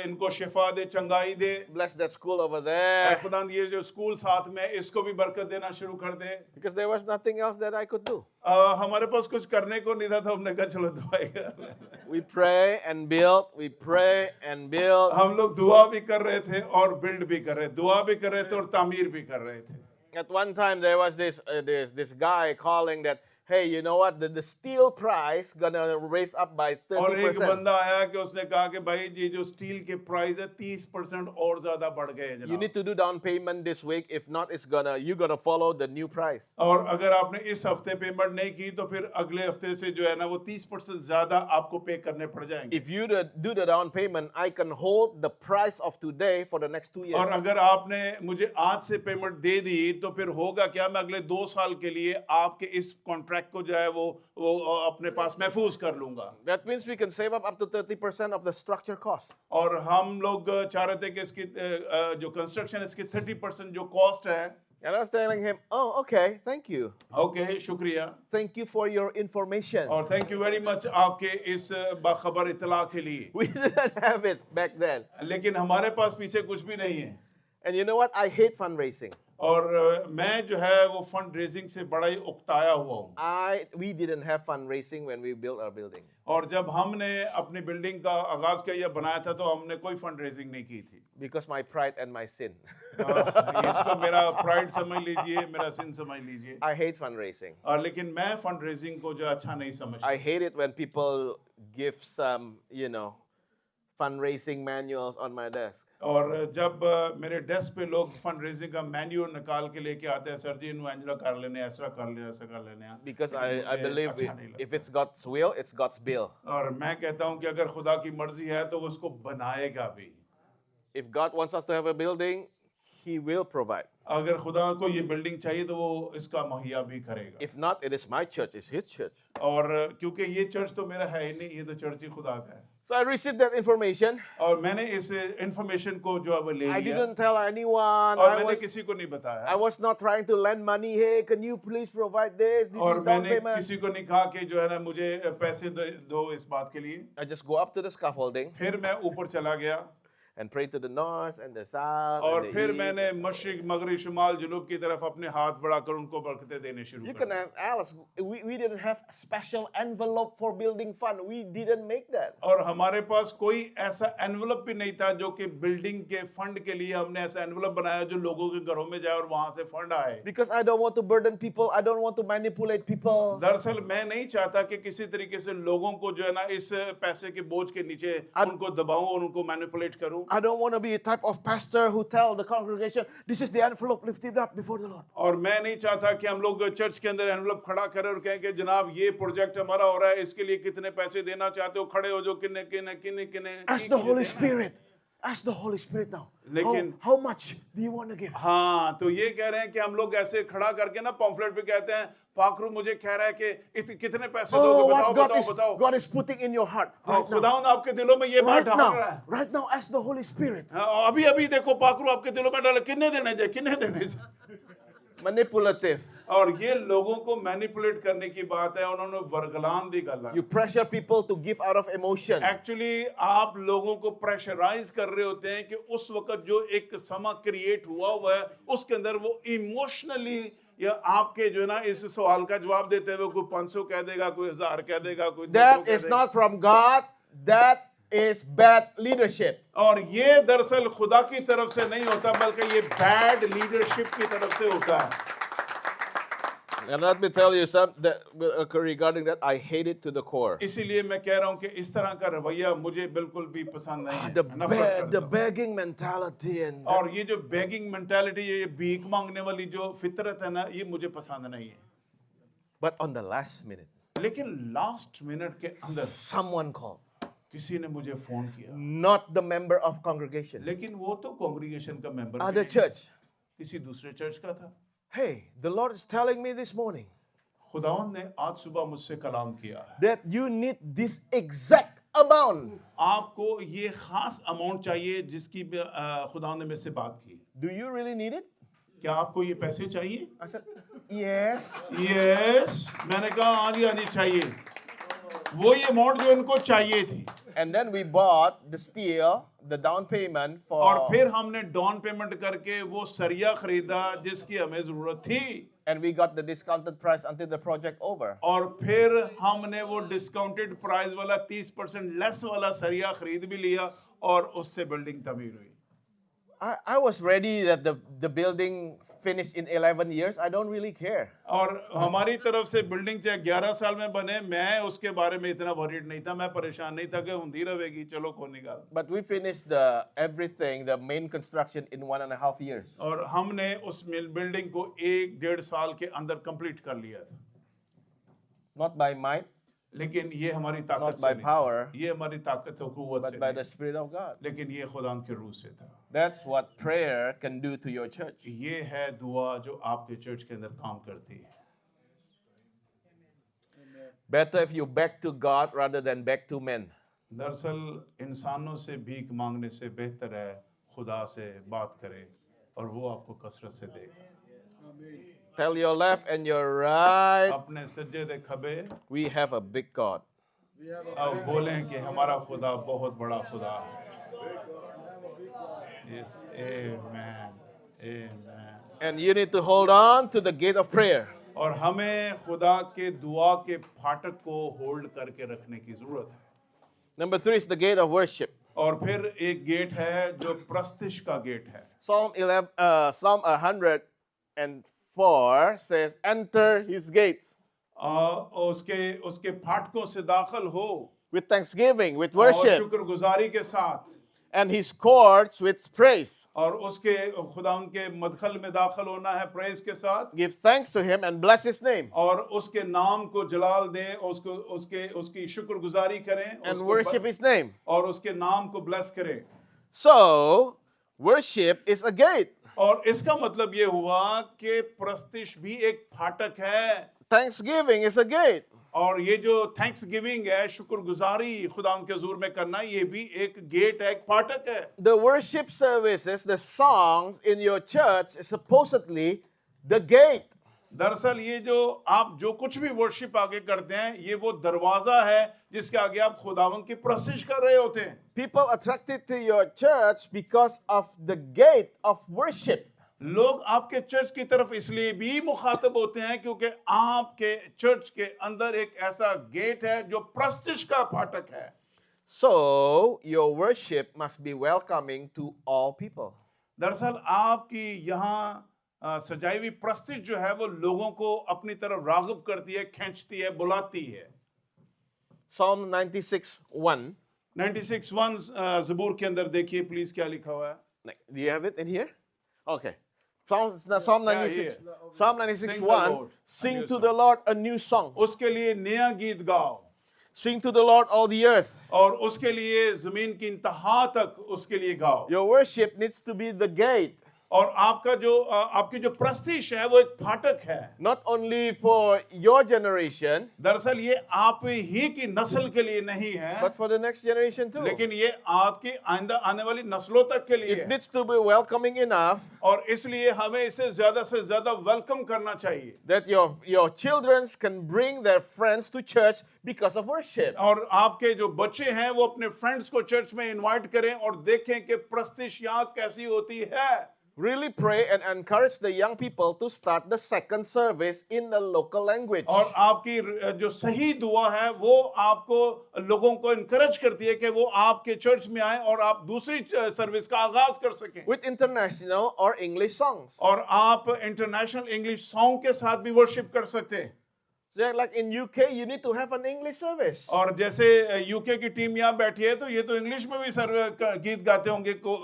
इनको शिफा दे, चंगाई दे, Bless that school over और there. खुदा ये जो स्कूल साथ में इसको भी बरकत देना शुरू कर दे, Because there was nothing else that I could do. हमारे पास कुछ करने को नहीं था, तो हमने कहा चलो दुआई कर ले। We pray and build. We pray and build. हम लोग दुआ भी कर रहे थे और बिल्ड भी कर रहे, दुआ भी कर रहे थे और तामीर भी कर रहे थे। At one time there was this guy calling that, hey, you know what? The steel price gonna raise up by और एक 30%. बंदा आया कि उसने कहा कि भाई ये जो स्टील के प्राइस है 30% और ज्यादा बढ़ गए हैं You जनाब, need to do down payment this week. If not, you're gonna follow the new price. और अगर आपने इस हफ्ते पेमेंट नहीं की तो फिर अगले हफ्ते से जो है ना वो 30% ज्यादा आपको पे करने पड़ जाएंगे, If you do the down payment, I can hold the price of today for the next 2 years. और अगर आपने मुझे आज से पेमेंट दे दी तो फिर होगा क्या, मैं अगले 2 साल के लिए आपके इस कॉन्ट्रैक्ट को जो है वो अपने पास महफूज कर लूंगा। That means we can save up to 30% of the structure cost. और हम लोग चाह रहे थे कि इसकी जो कंस्ट्रक्शन इसकी 30% जो कॉस्ट है, And I was telling him, oh, okay, thank you. Okay शुक्रिया, Thank you for your information. और थैंक यू वेरी मच आपके इस बाखबर इतला के लिए, We didn't have it back then. लेकिन हमारे पास पीछे कुछ भी नहीं है, And you know what? I hate fundraising. और मैं जो है वो फंड रेजिंग से बड़ा ही उकताया हुआ हूँ, We didn't have fundraising when we built our building. और जब हमने अपनी बिल्डिंग का आगाज किया या बनाया था तो हमने कोई फंड रेजिंग नहीं की थी। Because my pride and my sin. इसको मेरा प्राइड समझ लीजिए, मेरा सिन समझ लीजिए, I hate fundraising. और लेकिन मैं फंड रेजिंग को जो अच्छा नहीं समझता, I hate it when people give some, fundraising manuals on my desk. और जब मेरे डेस्क पे लोग फंड रेजिंग का मैन्यूअल निकाल के लेके आते हैं, सर जी इन एंजला कर लेने, ऐसा कर लेने, ऐसा कर लेने, Because लेकिन I मुझे believe अच्छा नहीं लगता। if it's God's will, it's God's bill. और मैं कहता हूँ कि अगर खुदा की मर्जी है तो वो उसको बनाएगा भी, If God wants us to have a building, He will provide. अगर खुदा को ये बिल्डिंग चाहिए तो वो इसका मुहैया भी करेगा। If not, it is my church, it's His church. और क्योंकि ये चर्च तो मेरा है ही नहीं, ये तो चर्च ही खुदा का है। So I received that information. और मैंने इस इंफॉर्मेशन को जो है वो ले I लिया didn't tell anyone. और I मैंने was, किसी को नहीं I बताया was not trying to lend money. Hey, can you please provide this? This और is down मैंने payment. किसी को नहीं कहा कि जो है ना मुझे पैसे दो इस बात के लिए। I just go up to the scaffolding फिर मैं ऊपर चला गया and pray to the north and the south और and the फिर east. मैंने मशरिक मगरिब शुमाल जुनूब की तरफ अपने हाथ बढ़ाकर उनको बरकतें देने शुरू You कर can दिए। ask Alice. We didn't have a special envelope for building fund. We didn't make that. और हमारे पास कोई ऐसा एनवलप भी नहीं था जो कि बिल्डिंग के फंड के लिए हमने ऐसा एनवलप बनाया जो लोगों के घरों में जाए और वहां से फंड आए। Because I don't want to burden people. I don't want to manipulate people. दरअसल मैं नहीं चाहता कि किसी तरीके से लोगों को जो है ना इस पैसे के बोझ के नीचे उनको दबाऊं और उनको मैनिपुलेट करूं। I don't want to be a type of pastor who tell the congregation, this is the envelope, lift it up before the Lord. और मैं नहीं चाहता कि हम लोग चर्च के अंदर एनवलप खड़ा करें और कहें कि जनाब ये प्रोजेक्ट हमारा हो रहा है, इसके लिए कितने पैसे देना चाहते हो, खड़े हो जो किन्ने किन्ने किन्ने किन्ने Ask the Holy Spirit. Ask the Holy Spirit now. लेकिन- How much do you want to give? हाँ तो ये कह रहे हैं कि हम लोग ऐसे खड़ा करके ना पॉम्फलेट पे कहते हैं पाकरू मुझे कह रहा है कि कितने पैसे Oh, दोगे what बताओ बताओ। God is putting in your heart right now. खुदावंद आपके दिलों में ये बात Right डाल रहा now. है। Right now, ask the Holy Spirit. हाँ, अभी अभी देखो पाकरू आपके दिलों में डाले किन्ने देने जाए किन्ने देने जाए। Manipulative. और ये लोगों को मैनिपुलेट करने की बात है, उन्होंने वर्गलान दी गल You pressure people to give out of emotion. Actually आप लोगों को प्रेशराइज कर रहे होते हैं कि उस वक्त जो एक समा क्रिएट हुआ है उसके अंदर वो इमोशनली या आपके जो है ना इस सवाल का जवाब देते हुए कोई 500 कह देगा, कोई 1000 कह देगा, कोई 200 That कह is देगा। not from God. That is bad leadership. और ये दरअसल खुदा की तरफ से नहीं होता बल्कि ये बैड लीडरशिप की तरफ से होता है। And let me tell you something regarding that. I hate it to the core. इसीलिए मैं कह रहा हूं कि इस तरह का रवैया मुझे बिल्कुल भी पसंद नहीं है। The, नफरत the करता हूं। begging mentality and और ये जो बेगिंग मेंटालिटी ये भीख मांगने वाली जो फितरत है ना ये मुझे पसंद नहीं है। but on the last minute, लेकिन लास्ट मिनट के अंदर someone called. किसी ने मुझे फोन किया, Not the member of congregation. लेकिन वो तो कांग्रीगेशन का मेंबर Other church. किसी दूसरे चर्च का था। Hey, the Lord is telling me this morning खुदावंद ने आज सुबह मुझसे कलाम किया है, that you need this exact amount. आपको ये खास अमाउंट चाहिए जिसकी खुदावंद ने मेरे से बात की। Do you really need it? क्या आपको ये पैसे चाहिए? I said, yes. यस, मैंने कहा हाँ जी चाहिए। वो ये अमाउंट जो इनको चाहिए थी। And then we bought the steel, the down payment for. और फिर हमने डाउन पेमेंट करके वो सरिया खरीदा जिसकी हमें जरूरत थी। And we got the discounted price until the project over. और फिर हमने वो डिस्काउंटेड प्राइस वाला 30% लेस वाला सरिया खरीद भी लिया और उससे बिल्डिंग तमीर हुई। I was ready that the building finished in 11 years. I don't really care. और हमारी तरफ से बिल्डिंग चाहे 11 साल में बने, मैं उसके बारे में इतना वरीड नहीं था, मैं परेशान नहीं था कि हुंदी रहेगी, चलो कोई निकाल। But we finished everything, the main construction in 1.5 years. और हमने उस बिल्डिंग को 1-1.5 साल के अंदर कंप्लीट कर लिया था। Not by might, लेकिन ये हमारी ताकत not से by नहीं, power, ये हमारी ताकत और कुव्वत से but by नहीं, the Spirit of God. लेकिन ये खुदावंद के रूह से था। That's what prayer can do to your church. ये है दुआ जो आपके चर्च के अंदर काम करती है। Better if you beg to God rather than beg to men. दरअसल इंसानों से भीख मांगने से बेहतर है खुदा से बात करें और वो आपको कसरत से देगा। Tell your left and your right, अपने सज्जे दे खबे we have a big God. और बोलें कि हमारा खुदा बहुत बड़ा खुदा है। Yes, amen, amen. And you need to hold on to the gate of prayer. और हमें खुदा के दुआ के फाटक को होल्ड करके रखने की जरूरत है। Number 3 is the gate of worship. और फिर एक गेट है जो प्रस्तिश का गेट है। Psalm 104 says, enter his gates उसके फाटकों से दाखिल हो with thanksgiving, with और worship, शुक्रगुजारी के साथ and his courts with praise. और उसके खुदा उनके मदखल में दाखिल होना है प्रेज के साथ Give thanks to him and bless his name. और उसके नाम को जलाल दें उसकी शुक्रगुजारी करें And उसको worship his name. और उसके नाम को ब्लेस करें। So, worship is a gate. और इसका मतलब ये हुआ कि प्रस्तिश भी एक फाटक है Thanksgiving is a gate. और ये जो थैंक्स गिविंग है शुक्रगुजारी खुदा के हुजूर में करना ये भी एक गेट है एक फाटक है The worship services, the songs in your church is supposedly the gate. दरअसल ये जो आप जो कुछ भी वर्शिप आगे करते हैं ये वो दरवाजा है जिसके आगे आप खुदावन की प्रस्तिश कर रहे होते हैं People attracted to your church because of the gate of worship. लोग आपके चर्च की तरफ इसलिए भी मुखातब होते हैं क्योंकि आपके चर्च के अंदर एक ऐसा गेट है जो प्रस्तिश का फाटक है So, your worship must be welcoming to all people. दरअसल आपकी यहाँ सजाई हुई प्रस्तिश जो है वो लोगों को अपनी तरफ राग़िब करती है खींचती है बुलाती है Psalm 96:1. 96:1 ज़बूर के अंदर देखिए प्लीज क्या लिखा हुआ है Do you have it in here? Okay. Psalm Yeah, 96. here. Psalm 96 Sing the 1. Lord a Sing new to song. the Lord a new song. उसके लिए नया गीत गाओ Sing to the Lord all the earth. और उसके लिए जमीन की इंतहा तक उसके लिए गाओ Your worship needs to be the gate, और आपका जो आपकी जो प्रस्तिश है वो एक फाटक है not only for your generation, दरअसल ये आप ही की नस्ल के लिए नहीं है but for the next generation too. लेकिन ये आपकी आइंदा आने वाली नस्लों तक के लिए It है needs to be welcoming enough और इसलिए हमें इसे ज्यादा से ज्यादा वेलकम करना चाहिए that your children can bring their friends to church because of worship. और आपके जो बच्चे हैं वो अपने फ्रेंड्स को चर्च में इनवाइट करें और देखें कि प्रस्तिश यहाँ कैसी होती है Really pray and encourage the young people to start the second service in the local language. और आपकी जो सही दुआ है वो आपको लोगों को इनकरेज करती है कि वो आपके चर्च में आए और आप दूसरी सर्विस का आगाज कर सकें With international or English songs. और आप इंटरनेशनल इंग्लिश सॉन्ग के साथ भी वर्शिप कर सकते हैं Like in UK, you need to have an English service. और जैसे यूके की टीम यहाँ बैठी है तो ये तो इंग्लिश में भी गीत गाते होंगे को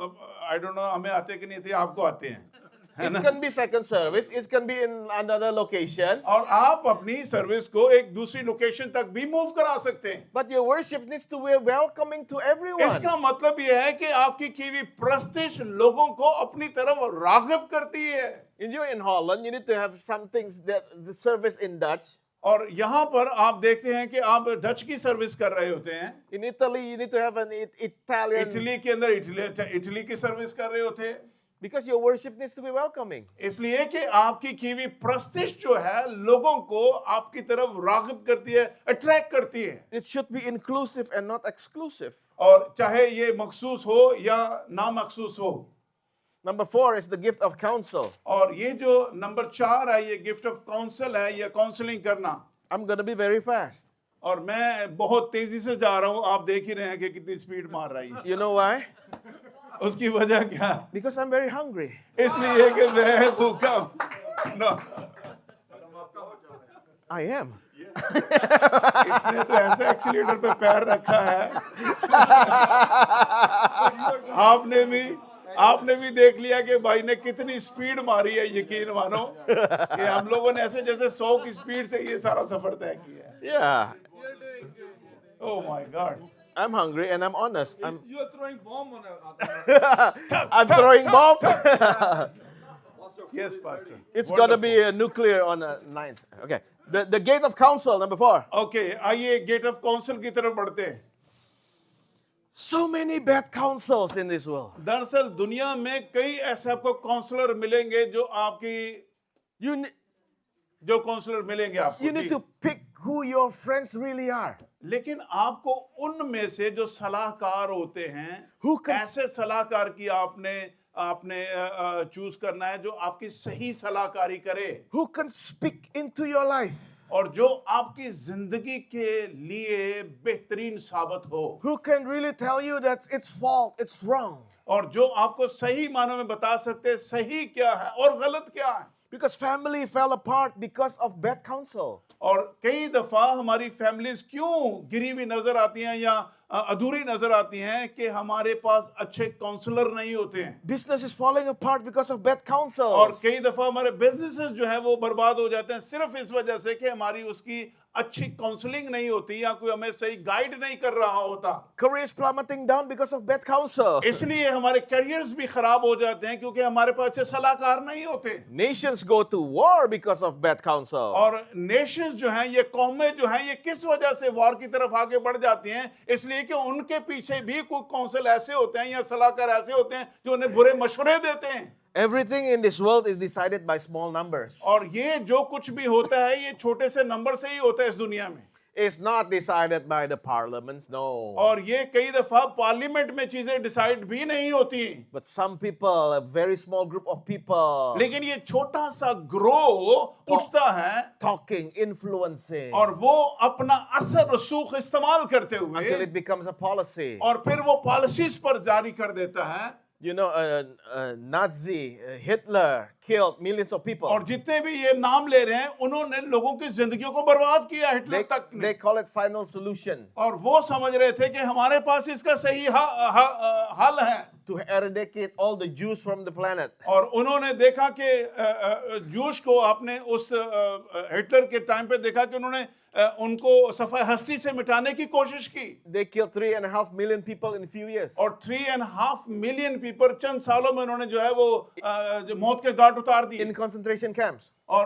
आई डोंट नो हमें आते कि नहीं थे आपको आते हैं It can be second service. It can be in another location. और आप अपनी सर्विस को एक दूसरी लोकेशन तक भी मूव करा सकते हैं But your worship needs to be welcoming to everyone. इसका मतलब यह है कि आपकी की हुई प्रस्तिश लोगों को अपनी तरफ राग़िब करती है You're in Holland, you need to have some things that the service in Dutch. और यहाँ पर आप देखते हैं कि आप डच की सर्विस कर रहे होते हैं In Italy, you need to have an Italian. Italy के अंदर इटली की सर्विस कर रहे होते हैं Because your worship needs to be welcoming. इसलिए कि आपकी की हुई प्रस्तिश जो है लोगों को आपकी तरफ राग़िब करती है अट्रैक्ट करती है It should be inclusive and not exclusive. और चाहे ये मखसूस हो या ना मखसूस हो Number 4 is the gift of counsel. और ये जो नंबर 4 है ये गिफ्ट ऑफ काउंसिल है या काउंसलिंग करना I'm going to be very fast. और मैं बहुत तेजी से जा रहा हूँ आप देख ही रहे हैं कि कितनी स्पीड मार रही है You know why? उसकी वजह क्या Because I'm very hungry. इसलिए कि मैं भूखा हूं। No, I am. इसने तो ऐसे एक्सीलेटर पे पैर रखा है आपने भी देख लिया कि भाई ने कितनी स्पीड मारी है यकीन मानो कि हम लोगों ने ऐसे जैसे 100 की स्पीड से ये सारा सफर तय किया है Yeah. Oh my God I'm hungry and I'm honest. You're throwing bomb on us. I'm throwing bomb. Yes pastor It's going to be a nuclear on the 9th. Okay. The gate of counsel, number 4. Okay आइए gate of council की तरफ बढ़ते हैं So many bad counsels in this world. दरअसल दुनिया में कई ऐसे आपको काउंसलर मिलेंगे जो आपकी You, ne- जो काउंसलर मिलेंगे आपको you need to pick who your friends really are. लेकिन आपको उनमें से जो सलाहकार होते हैं Who can- ऐसे सलाहकार की आपने चूज करना है जो आपकी सही सलाहकारी करे Who can speak into your life. और जो आपकी जिंदगी के लिए बेहतरीन साबित हो Who can really tell you that it's fault, it's wrong. और जो आपको सही मानों में बता सकते हैं सही क्या है और गलत क्या है Because family fell apart because of bad counsel. और कई दफा हमारी फैमिलीज क्यों गिरी हुई नजर आती हैं या अधूरी नजर आती हैं कि हमारे पास अच्छे काउंसलर नहीं होते हैं Business is falling apart because of bad counsel. और कई दफा हमारे बिजनेसेस जो है वो बर्बाद हो जाते हैं सिर्फ इस वजह से कि हमारी उसकी अच्छी काउंसलिंग नहीं होती या कोई हमें सही गाइड नहीं कर रहा होता, Career is plummeting down because of bad counsel. इसलिए हमारे करियर्स भी खराब हो जाते हैं क्योंकि हमारे पास अच्छे सलाहकार नहीं होते। Nations go to war because of bad counsel. और नेशंस जो हैं, ये कौमें जो हैं, ये किस वजह से वॉर की तरफ आगे बढ़ जाती हैं? इसलिए कि उनके पीछे भी कोई काउंसिल ऐसे होते हैं या सलाहकार ऐसे होते हैं जो उन्हें बुरे मशवरे देते हैं। Everything in this world is decided by small numbers. और ये जो कुछ भी होता है ये छोटे से नंबर से ही होता है इस दुनिया में। It's not decided by the parliaments, no. और ये कई दफा पार्लियामेंट में चीजें डिसाइड भी नहीं होती, But some people, a very small group of people, लेकिन ये छोटा सा ग्रोह उठता है talking, influencing, और वो अपना असर रसूख इस्तेमाल करते until हुए it becomes a policy. और फिर वो पॉलिसीज पर जारी कर देता है। You know, Nazi, Hitler killed millions of people. और जितने भी ये नाम ले रहे हैं उन्होंने लोगों की जिंदगियों को बर्बाद किया, हिटलर तक ने। They call it final solution और वो समझ रहे थे कि हमारे पास इसका सही हल है। to eradicate all the Jews from the planet. और उन्होंने देखा कि जूश को, आपने उस हिटलर के टाइम पे देखा कि उन्होंने उनको सफाई हस्ती से मिटाने की कोशिश की। They killed 3.5 million people in a few years. और 3.5 मिलियन पीपल चंद सालों में उन्होंने जो है वो जो मौत के घाट उतार दिए। In concentration camps. और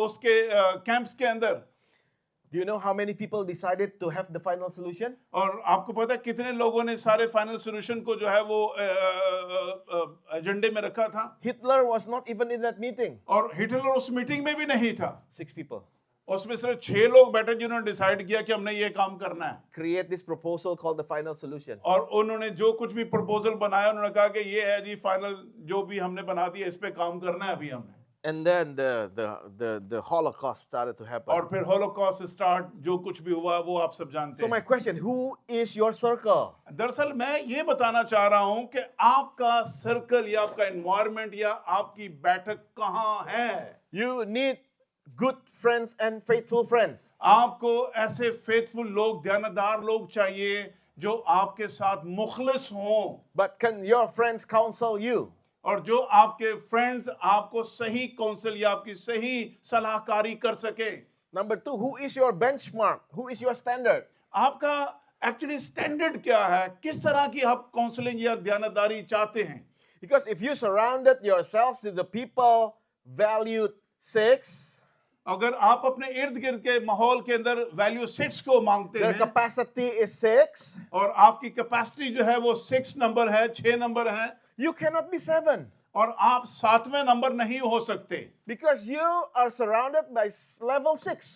उसके कैंप्स के अंदर Do you know how many people decided to have the final solution? और आपको पता है कितने लोगों ने सारे फाइनल सॉल्यूशन को जो है वो एजेंडे में रखा था? Hitler was not even in that meeting. और हिटलर उस मीटिंग में भी नहीं था। 6 people. उसमें सिर्फ 6 लोग बैठे जिन्होंने डिसाइड किया कि हमने ये काम करना है। Create this proposal called the final solution. और उन्होंने जो कुछ भी प्रपोजल बनाया उन्होंने कहा कि ये है जी फाइनल, जो भी हमने बना दिया इस पे काम करना है अभी हमने। And then the Holocaust started to happen. और फिर होलोकॉस्ट स्टार्ट, जो कुछ भी हुआ वो आप सब जानते So my हैं। question, who is your circle? दरअसल मैं ये बताना चाह रहा हूं कि आपका सर्कल या आपका एनवायरनमेंट या आपकी बैठक कहाँ है? You need good friends and faithful friends. आपको ऐसे फेथफुल लोग, ध्यानदार लोग चाहिए जो आपके साथ मुखलिस हों, But can your friends counsel you? और जो आपके फ्रेंड्स आपको सही काउंसिल या आपकी सही सलाहकारी कर सके। Number 2, who is your benchmark? Who is your standard? आपका एक्चुअली स्टैंडर्ड क्या है? किस तरह की आप काउंसलिंग या ध्यानदारी चाहते हैं? Because if you surrounded yourself with the people valued 6, अगर आप अपने इर्द गिर्द के माहौल के अंदर वैल्यू 6 को मांगते their हैं capacity is 6, और आपकी कैपेसिटी जो है वो 6 नंबर है, 6 नंबर है, you cannot be 7 और आप 7वें नंबर नहीं हो सकते, because you are surrounded by level 6.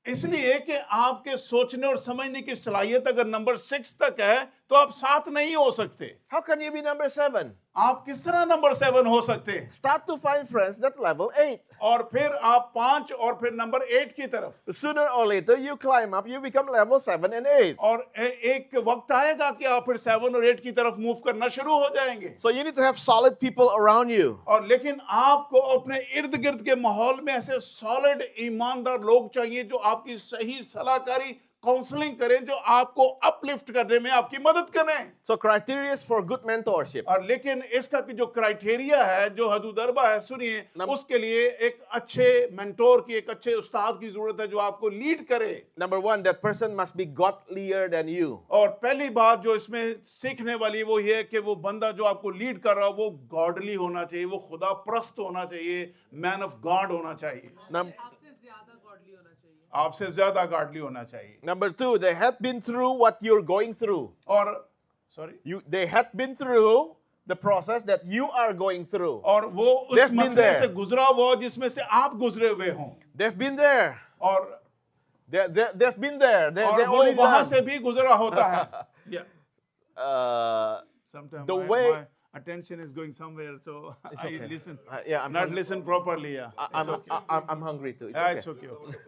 इसलिए कि आपके सोचने और समझने की सलाहियत अगर नंबर 6 तक है तो आप 7 नहीं हो सकते। How can you be number 7? आप किस तरह नंबर 7 हो सकते? Start to find friends that level 8. और फिर आप 5 और फिर नंबर 8 की तरफ, Sooner or later you climb up, you become level 7 and 8. और एक वक्त आएगा कि आप फिर 7 और 8 की तरफ मूव करना शुरू हो जाएंगे। So you need to have solid people around you. और लेकिन आपको अपने इर्द गिर्द के माहौल में ऐसे सॉलिड ईमानदार लोग चाहिए जो आपकी सही सलाहकारी, काउंसलिंग करें, जो आपको अपलिफ्ट करने में आपकी मदद करें। So criteria for good mentorship. और लेकिन इसका कि जो क्राइटेरिया है, जो हदूदरबा है, सुनिए, उसके लिए एक अच्छे मेंटोर की, एक अच्छे उस्ताद की जरूरत है जो आपको लीड करे। Number 1, that person must be godlier than you. और पहली बात जो इसमें सीखने वाली वो ये है कि वो बंदा जो आपको लीड कर रहा हो वो गॉडली होना चाहिए, वो खुदा प्रस्त होना चाहिए, मैन ऑफ गॉड होना चाहिए, Num- आपसे ज्यादा गॉडली होना चाहिए। Number 2, they had been through what you're going through. और They had been through the process that you are going through. और वो उस They've been मसले there. से गुजरा हुआ जिसमें से आप गुजरे हुए हों, They've been there. और They've been there. They वो only वहां done. से भी गुजरा होता है। Yeah. Sometimes The my way- attention is going somewhere, so It's I okay. listen. Yeah, I'm Not hungry. listen properly. Yeah. I'm hungry too. Yeah, It's it's okay. okay.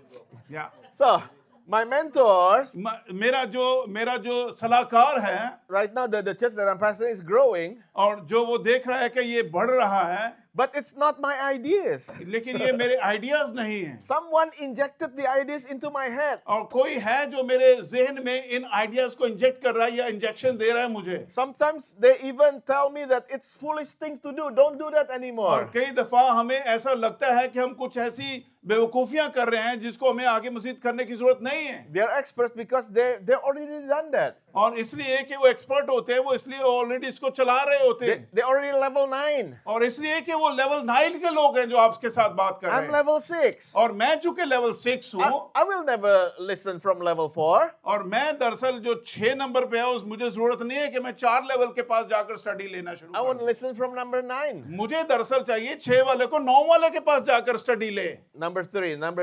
Yeah. So, my mentors, मेरा जो सलाहकार है, right now the church that I'm pastoring is growing, और जो वो देख रहा है कि ये बढ़ रहा है, but it's not my ideas. लेकिन ये मेरे आइडियाज नहीं हैं। Someone injected the ideas into my head. और कोई है जो मेरे जहन में इन आइडियाज को इंजेक्ट कर रहा है या इंजेक्शन दे रहा है मुझे। Sometimes they even tell me that it's foolish things to do. Don't do that और anymore. कई दफा हमें ऐसा लगता है कि हम कुछ ऐसी बेवकूफियां कर रहे हैं जिसको हमें आगे मजीद करने की जरूरत नहीं है। They are experts because they already done that. और इसलिए कि वो एक्सपर्ट होते हैं, वो इसलिए ऑलरेडी इसको चला रहे होते हैं, They already level 9. और इसलिए कि वो लेवल 9 के लोग हैं जो आपके साथ बात कर रहे I'm हैं। level 6. और मैं चूंकि लेवल 6 हूं, I will never listen from level 4. और मैं दरअसल जो 6 नंबर पे है उस मुझे जरूरत नहीं है कि मैं 4 लेवल के पास जाकर स्टडी लेना शुरू I want to करूं। listen from number 9. मुझे दरअसल चाहिए 6 वाले को 9 वाले के पास जाकर स्टडी ले। Number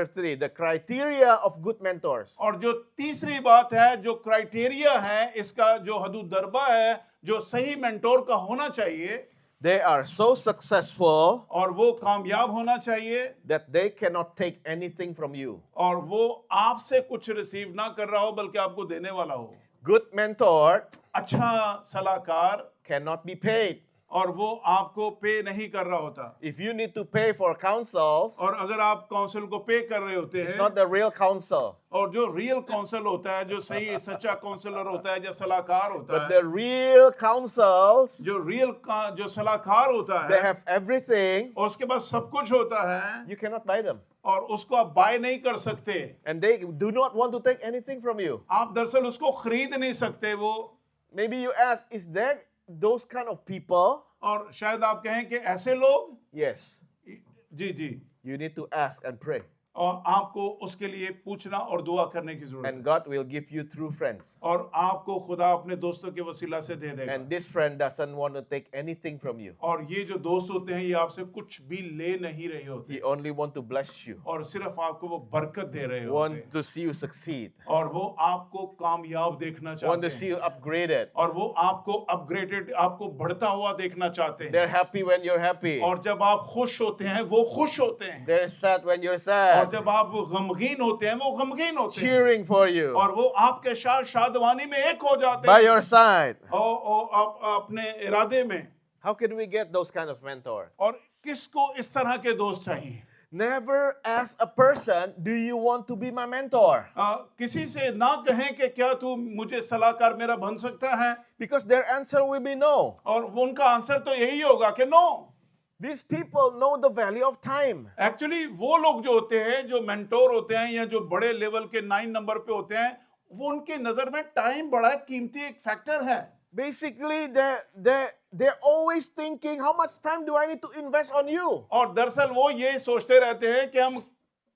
three, the criteria of good mentors. और जो तीसरी बात है, जो क्राइटेरिया है इसका, जो हदूद दरबा है जो सही मेंटोर का होना चाहिए, They are so successful और वो कामयाब होना चाहिए that they cannot take anything from you. और वो आपसे कुछ रिसीव ना कर रहा हो बल्कि आपको देने वाला हो। Good mentor अच्छा सलाहकार, cannot be paid. और वो आपको पे नहीं कर रहा होता। If you need to pay for counsels, और अगर आप काउंसिल को पे कर रहे होते it's हैं, not the real counsel. और जो रियल काउंसिल होता है, जो सही सच्चा काउंसलर होता है, जो सलाहकार होता But है, the real counsels, जो जो सलाहकार होता they है, have everything. और उसके पास सब कुछ होता है, You cannot buy them. और उसको आप बाय नहीं कर सकते। And they do not want to take anything from you. आप दरअसल उसको खरीद नहीं सकते। वो, Maybe you ask, is there those kind of people? और शायद आप कहें कि ऐसे लोग, Yes. Ji ji, You need to ask and pray. और आपको उसके लिए पूछना और दुआ करने की जरूरत And है, God will give you true friends. और आपको खुदा अपने दोस्तों के वसीला से दे देगा। And this friend doesn't want to take anything from you. और ये जो दोस्त होते हैं ये आपसे कुछ भी ले नहीं रहे होते, He only want to bless you. और सिर्फ आपको वो बरकत दे रहे होते Want हैं, to see you succeed. और वो आपको कामयाब देखना Want चाहते to see हैं, you upgraded. और वो आपको अपग्रेडेड, आपको बढ़ता हुआ देखना चाहते They're हैं। happy when you're happy. और जब आप खुश होते हैं वो खुश होते हैं, They're sad when you're और sad. जब आप गमगीन होते हैं वो गमगीन होते हैं, Cheering for you. और वो आपके साथ शादवानी में एक हो जाते By हैं, your side. और आप अपने इरादे में। How can we get those kind of mentors? और किसको इस तरह के दोस्त चाहिए? Never ask a person, do you want to be my mentor? किसी से ना कहें कि क्या तू मुझे सलाहकार मेरा बन सकता है, Because their answer will be no. और वो उनका आंसर तो यही होगा कि no. These people know the value of time. Actually वो लोग जो होते हैं, जो मेंटोर होते हैं या जो बड़े लेवल के 9 नंबर पे होते हैं, वो उनके नजर में टाइम बड़ा कीमती एक फैक्टर है। Basically, they're always thinking, how much time do I need to invest on you? और दरअसल वो ये सोचते रहते हैं कि हम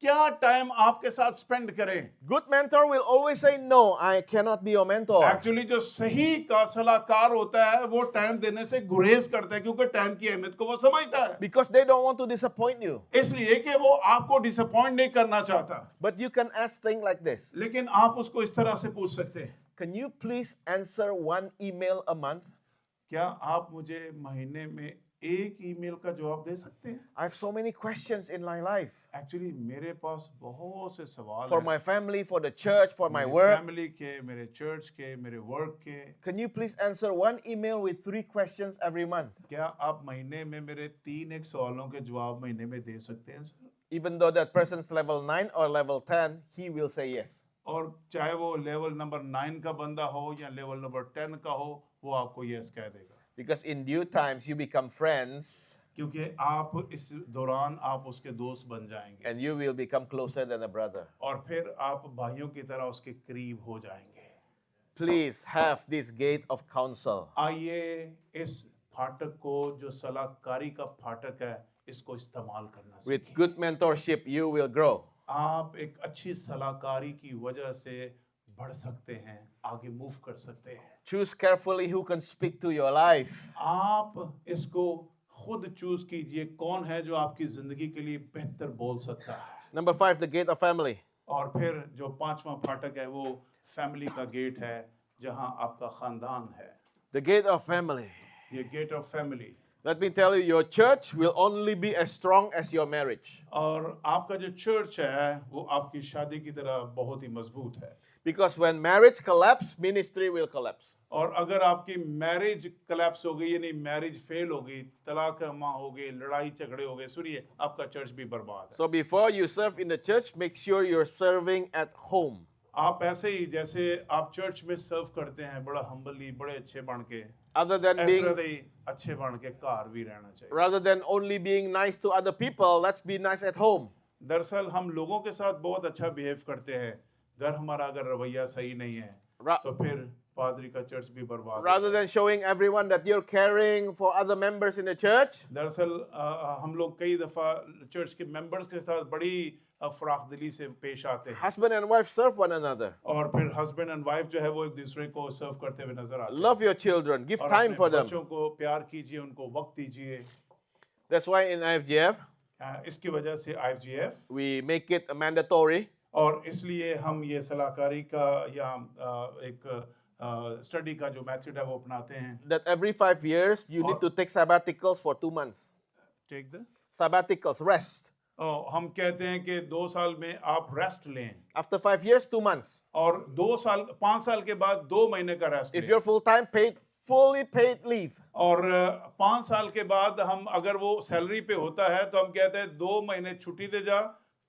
क्या टाइम आपके साथ स्पेंड करें। Good mentor will always say, no, I cannot be your mentor. Actually जो सही का सलाहकार होता है वो टाइम देने से गुरेज करता है, क्योंकि टाइम की अहमियत को वो समझता है, Because they don't want to disappoint you. इसलिए कि वो आपको डिसअपॉइंट नहीं करना चाहता। But you can ask things like this. लेकिन आप उसको इस तरह से पूछ सकते हैं, Can you please answer one email a month? क्या आप मुझे महीने में एक ईमेल का जवाब दे सकते हैं? I have so many questions in my life. Actually मेरे पास बहुत से सवाल For हैं, my family, for the church, for my मेरी work. फैमिली के, मेरे चर्च के, मेरे वर्क के। Can you please answer one email with 3 questions every month? क्या आप महीने में मेरे 3 एक सवालों के जवाब महीने में दे सकते हैं sir? Even though that person's level 9 or level 10, he will say yes. और चाहे वो लेवल नंबर 9 का बंदा हो या लेवल नंबर 10 का हो, वो आपको यस कह देगा, Because in due times you become friends क्योंकि आप इस दौरान आप उसके दोस्त बन जाएंगे, and you will become closer than a brother. और फिर आप भाइयों की तरह उसके करीब हो जाएंगे। Please have this gate of counsel. आइए इस फाटक को, जो सलाहकारी का फाटक है, इसको इस्तेमाल करना With सीखें। good mentorship, you will grow. आप एक अच्छी सलाहकारी की वजह से बढ़ सकते हैं, आगे मूव कर सकते हैं। Choose carefully who can speak to your life. आप इसको खुद चूज कीजिए, कौन है जो आपकी जिंदगी के लिए बेहतर बोल सकता है। Number 5, the gate of family. और फिर जो 5वां फाटक है वो फैमिली का गेट है, जहां आपका खानदान है। The gate of family. ये gate of family. Let me tell you, your church will only be as strong as your marriage. और आपका जो चर्च है वो आपकी शादी की तरह बहुत ही मजबूत है। Because when marriage collapse, ministry will collapse. और अगर आपकी मैरिज कोलैप्स हो गई, यानी मैरिज फेल हो गई, तलाकमा हो गई, लड़ाई झगड़े हो गए, सुनिए आपका चर्च भी बर्बाद है। So before you serve in the church, make sure you're serving at home. आप ऐसे ही जैसे आप चर्च में सर्व करते हैं, बड़ा हम्बली, बड़े अच्छे बन के, Other than ऐसे being, ही अच्छे बन के घर भी रहना चाहिए। rather than only being nice to other people, let's be nice at home. दरअसल हम लोगों के साथ बहुत अच्छा बिहेव करते हैं, घर हमारा अगर रवैया सही नहीं है Ra- तो फिर पादरी का चर्च भी बर्बाद हो Rather जाता है। than showing everyone that you're caring for other members in the church, दरअसल हम लोग कई दफा चर्च के मेंबर्स के साथ बड़ी फराखदिली से पेश आते हैं husband and wife serve one another. और फिर हस्बैंड एंड वाइफ जो है वो एक दूसरे को सर्व करते हुए नजर आते Love हैं your children. Give और time अपने for them. बच्चों को प्यार कीजिए, उनको वक्त दीजिए। That's why in IFGF, इसकी वजह से IFGF we make it mandatory और इसलिए हम ये सलाहकारी का या एक स्टडी का जो मेथड है वो अपनाते हैं। that every 5 years you need to take sabbaticals for 2 months. Take the Sabbaticals, rest. हम कहते हैं कि 2 साल में आप रेस्ट लें After 5 years, 2 months. और 5 साल के बाद 2 महीने का रेस्ट If लें you're full-time, fully paid leave. और 5 साल के बाद हम अगर वो सैलरी पे होता है तो हम कहते हैं 2 महीने छुट्टी दे जा,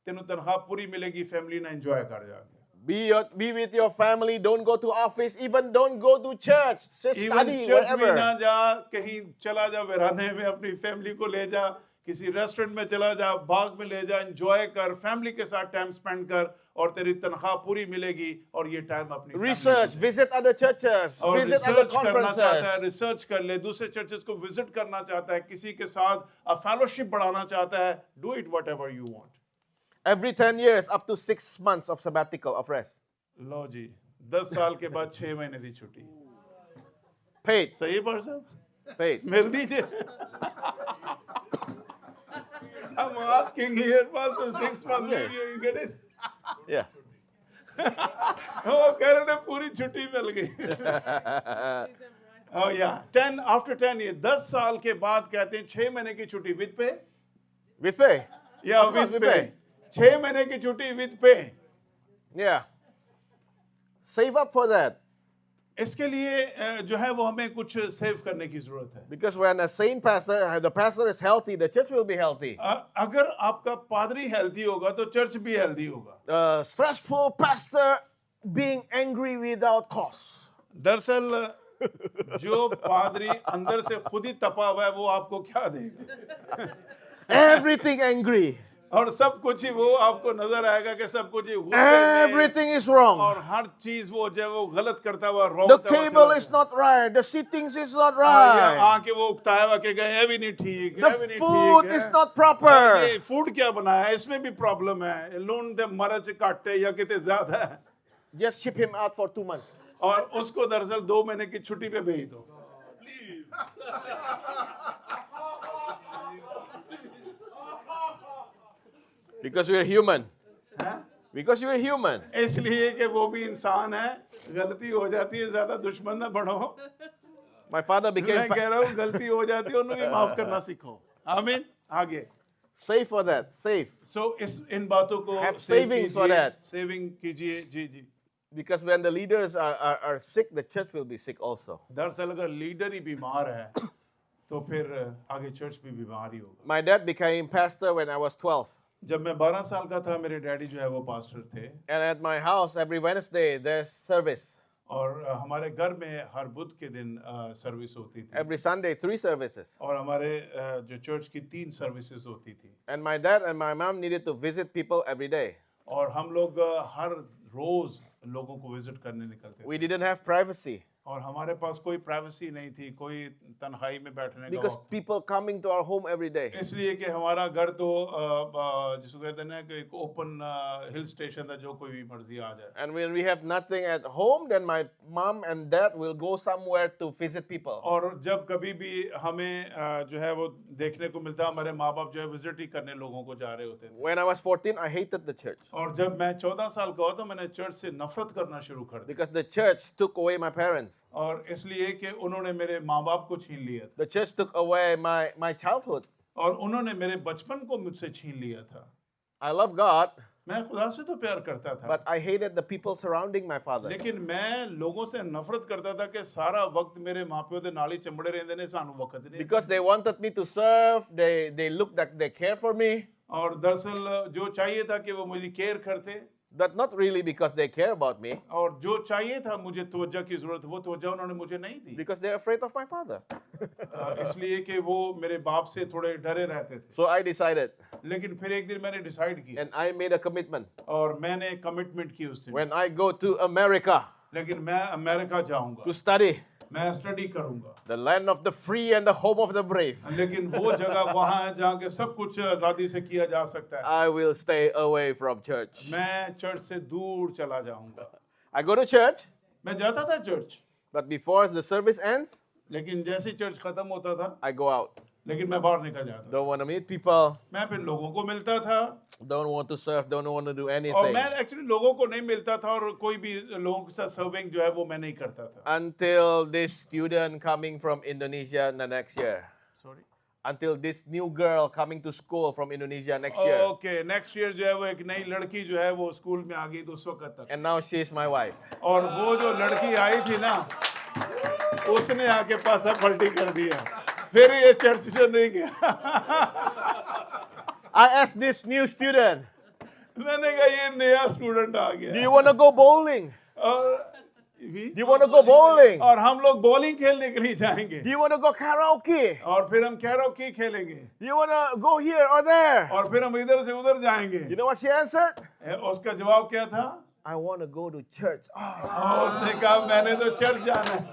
तेनू तनख्वाह पूरी मिलेगी, फैमिली ना एंजॉय कर जाके। Be with your family. Don't go to office. Even don't go to church. Just even study church में ना wherever. जा, कहीं चला जा वीराने में, अपनी फैमिली को ले जा, किसी रेस्टोरेंट में चला जा, बाग में ले जा, एंजॉय कर, फैमिली के साथ टाइम स्पेंड कर और तेरी तनख्वाह पूरी मिलेगी और ये टाइम अपनी family Research. को दे। Visit other churches. और Visit other रिसर्च करना चाहता है, conferences. रिसर्च कर ले, दूसरे चर्चेस को विजिट करना चाहता है, किसी के साथ फेलोशिप बढ़ाना चाहता है, do it whatever you want. Every 10 years, up to 6 months of sabbatical of rest. लो जी, 10 साल के बाद 6 महीने की छुट्टी। Paid. सही है पर साहब? Paid. मिल दीजिए। I'm asking here, Pastor, 6 months leave, you get it? Yeah. वो कह रहे थे पूरी छुट्टी मिल गई। Oh yeah, 10 after 10 years, 10 साल के बाद कहते हैं 6 महीने की छुट्टी विद पे With pay. या Of course, विद with पे। pay. 6 महीने की छुट्टी विद पे। Yeah. Save up for that. इसके लिए जो है वो हमें कुछ सेव करने की जरूरत है। Because when a sane pastor, the pastor is healthy, the church will be healthy. अगर आपका पादरी हेल्दी होगा तो चर्च भी हेल्दी होगा। Stressful pastor being angry without cause. दरअसल जो पादरी अंदर से खुद ही तपा हुआ है वो आपको क्या देगा? Everything angry. और सब कुछ ही वो आपको नजर आएगा कि सब कुछ ही गुस्से में Everything is wrong. और हर चीज वो जो है वो गलत करता हुआ The table is not right. The sittings is not right. आके वो उकताया हुआ के गए, ये भी नहीं ठीक, ये भी The नहीं food ठीक is है। not proper. ये फूड क्या बनाया है, इसमें भी प्रॉब्लम है, लून दे मरच काटे या कितने ज्यादा है Just ship him out for 2 months. और उसको दरअसल 2 महीने की छुट्टी पे भेज दो। Because we are human. हैं? Because you are human. इसलिए कि वो भी इंसान है, गलती हो जाती है, ज्यादा दुश्मन ना बढ़ो। My father became मैं कह रहा हूँ गलती हो जाती है, उन्हें भी माफ करना सीखो। आमीन। आगे। save for that. Save. So इन बातों को Have save savings for कीजिए, that. सेविंग कीजिए। जी जी। Because when the leaders are sick, the church will be sick also. दरअसल अगर लीडर ही बीमार है तो फिर आगे चर्च भी बीमार ही होगा। My dad became pastor when I was 12. जब मैं 12 साल का था मेरे डैडी जो है वो पास्टर थे And at my house, every Wednesday, there's service. और हमारे घर में हर बुध के दिन सर्विस होती थी Every Sunday, 3 services. और हमारे जो चर्च की 3 सर्विसेज होती थी And my dad and my mom needed to visit people every day. और हम लोग हर रोज लोगों को विजिट करने निकलते थे We didn't have privacy और हमारे पास कोई प्राइवेसी नहीं थी, कोई तन्हाई में बैठने का because वक्त। people coming to our home every day. इसलिए कि हमारा घर तो जिसको कहते हैं ना कि एक ओपन हिल स्टेशन था, जो कोई भी मर्जी आ जाए। And when we have nothing at home, then my mom and dad will go somewhere to visit people. और जब कभी भी हमें जो है वो देखने को मिलता, हमारे माँ बाप जो है विजिट ही करने लोगों को जा रहे होते थे। When I was 14, I hated the church और जब मैं 14 साल का हुआ तो मैंने चर्च से नफरत करना शुरू कर दी because the church took away my parents. और इसलिए कि उन्होंने मेरे माँ बाप को छीन लिया था The church took away my childhood. और उन्होंने मेरे बचपन को मुझसे छीन लिया था। I love God, मैं खुदा से तो प्यार करता था but I hated the people surrounding my father. लेकिन मैं लोगों से नफरत करता था कि सारा वक्त मेरे माँ-प्यो दे नाल ही चिंबड़े रहंदे ने, सानू वक्त नहीं। Because they wanted me to serve, they looked like they care for me. और दरअसल जो चाहिए था कि वो मेरी केयर करते That not really because they care about me, और जो चाहिए था मुझे तवज्जो की जरूरत, वो तवज्जो उन्होंने मुझे नहीं दी because they're afraid of my father. इसलिए कि वो मेरे बाप से थोड़े डरे रहते थे। So I decided, लेकिन फिर एक दिन मैंने डिसाइड किया and I made a commitment. और मैंने कमिटमेंट की उस दिन, When I go to America लेकिन मैं अमेरिका जाऊंगा, to study, मैं स्टडी करूंगा, the land of the free and the home of the brave, लेकिन वो जगह वहां है जहाँ के सब कुछ आजादी से किया जा सकता है। I will stay away from church. मैं चर्च से दूर चला जाऊंगा। I go to church, मैं जाता था church, but before the service ends, लेकिन जैसे ही चर्च खत्म होता था, I go out. लेकिन मैं बाहर निकल जाता था। Don't want to meet people, मैं फिर लोगों को मिलता था, don't want to serve, don't want to do और anything मैं एक्चुअली लोगों को नहीं मिलता था, और कोई भी लोगों के साथ सर्विंग जो है वो मैं नहीं करता था। until this student coming from Indonesia the next year. Sorry, Until this new girl coming to school from Indonesia next year. Okay, next year जो है वो एक नई लड़की जो है वो स्कूल में आ गई, तो उस वक्त तक, And now she is my wife. और वो जो लड़की आई थी ना, उसने आके पासा पलटी कर दिया, फिर ये चर्च से नहीं गया। I asked this new student, मैंने कहा ये नया स्टूडेंट आ do गया, you want to go bowling? और Do you want to go bowling? और हम लोग बॉलिंग खेलने के लिए जाएंगे, Do you want to go karaoke? और फिर हम कैरोकी खेलेंगे, Do you want to go here or there? और फिर हम इधर से उधर जाएंगे। You know what she answered? उसका जवाब क्या था? I want to go to church. और उसने कहा मैंने तो चर्च जाना है,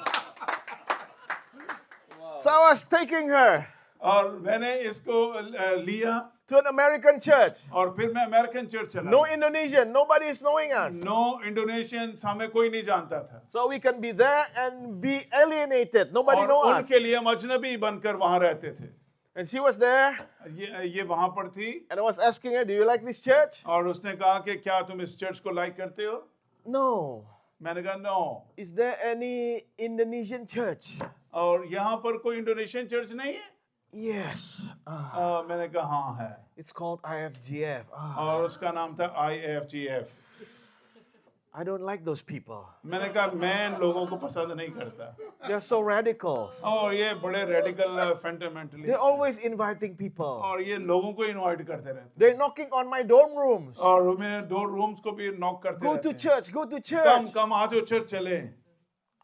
So I was taking her और मैंने इसको लिया, to an American church. और फिर मैं अमेरिकन चर्च चला। No Indonesian, nobody is knowing us. No Indonesian, हमें कोई नहीं जानता था, So we can be there and be alienated. Nobody और knows us. उनके लिए हम अजनबी बनकर वहां रहते थे। And she was there, ये वहां पर थी, and I was asking her, do you like this church? और उसने कहा कि क्या तुम इस चर्च को लाइक करते हो? No. मैंने कहा no. Is there any Indonesian church? और यहाँ पर कोई इंडोनेशियन चर्च नहीं है? Yes. मैंने कहा हाँ है, It's called IFGF. और उसका नाम था IFGF। I don't like those people. मैंने कहा मैं इन लोगों को पसंद नहीं करता, They're so radicals. और ये बड़े radical fundamentally, They're always inviting people. और ये लोगों को इनवाइट करते रहते, They're knocking on my dorm rooms. और मेरे दो रूम्स को भी नॉक करते Go रहते to हैं। church, go to church. कम आ जाओ चर्च चले।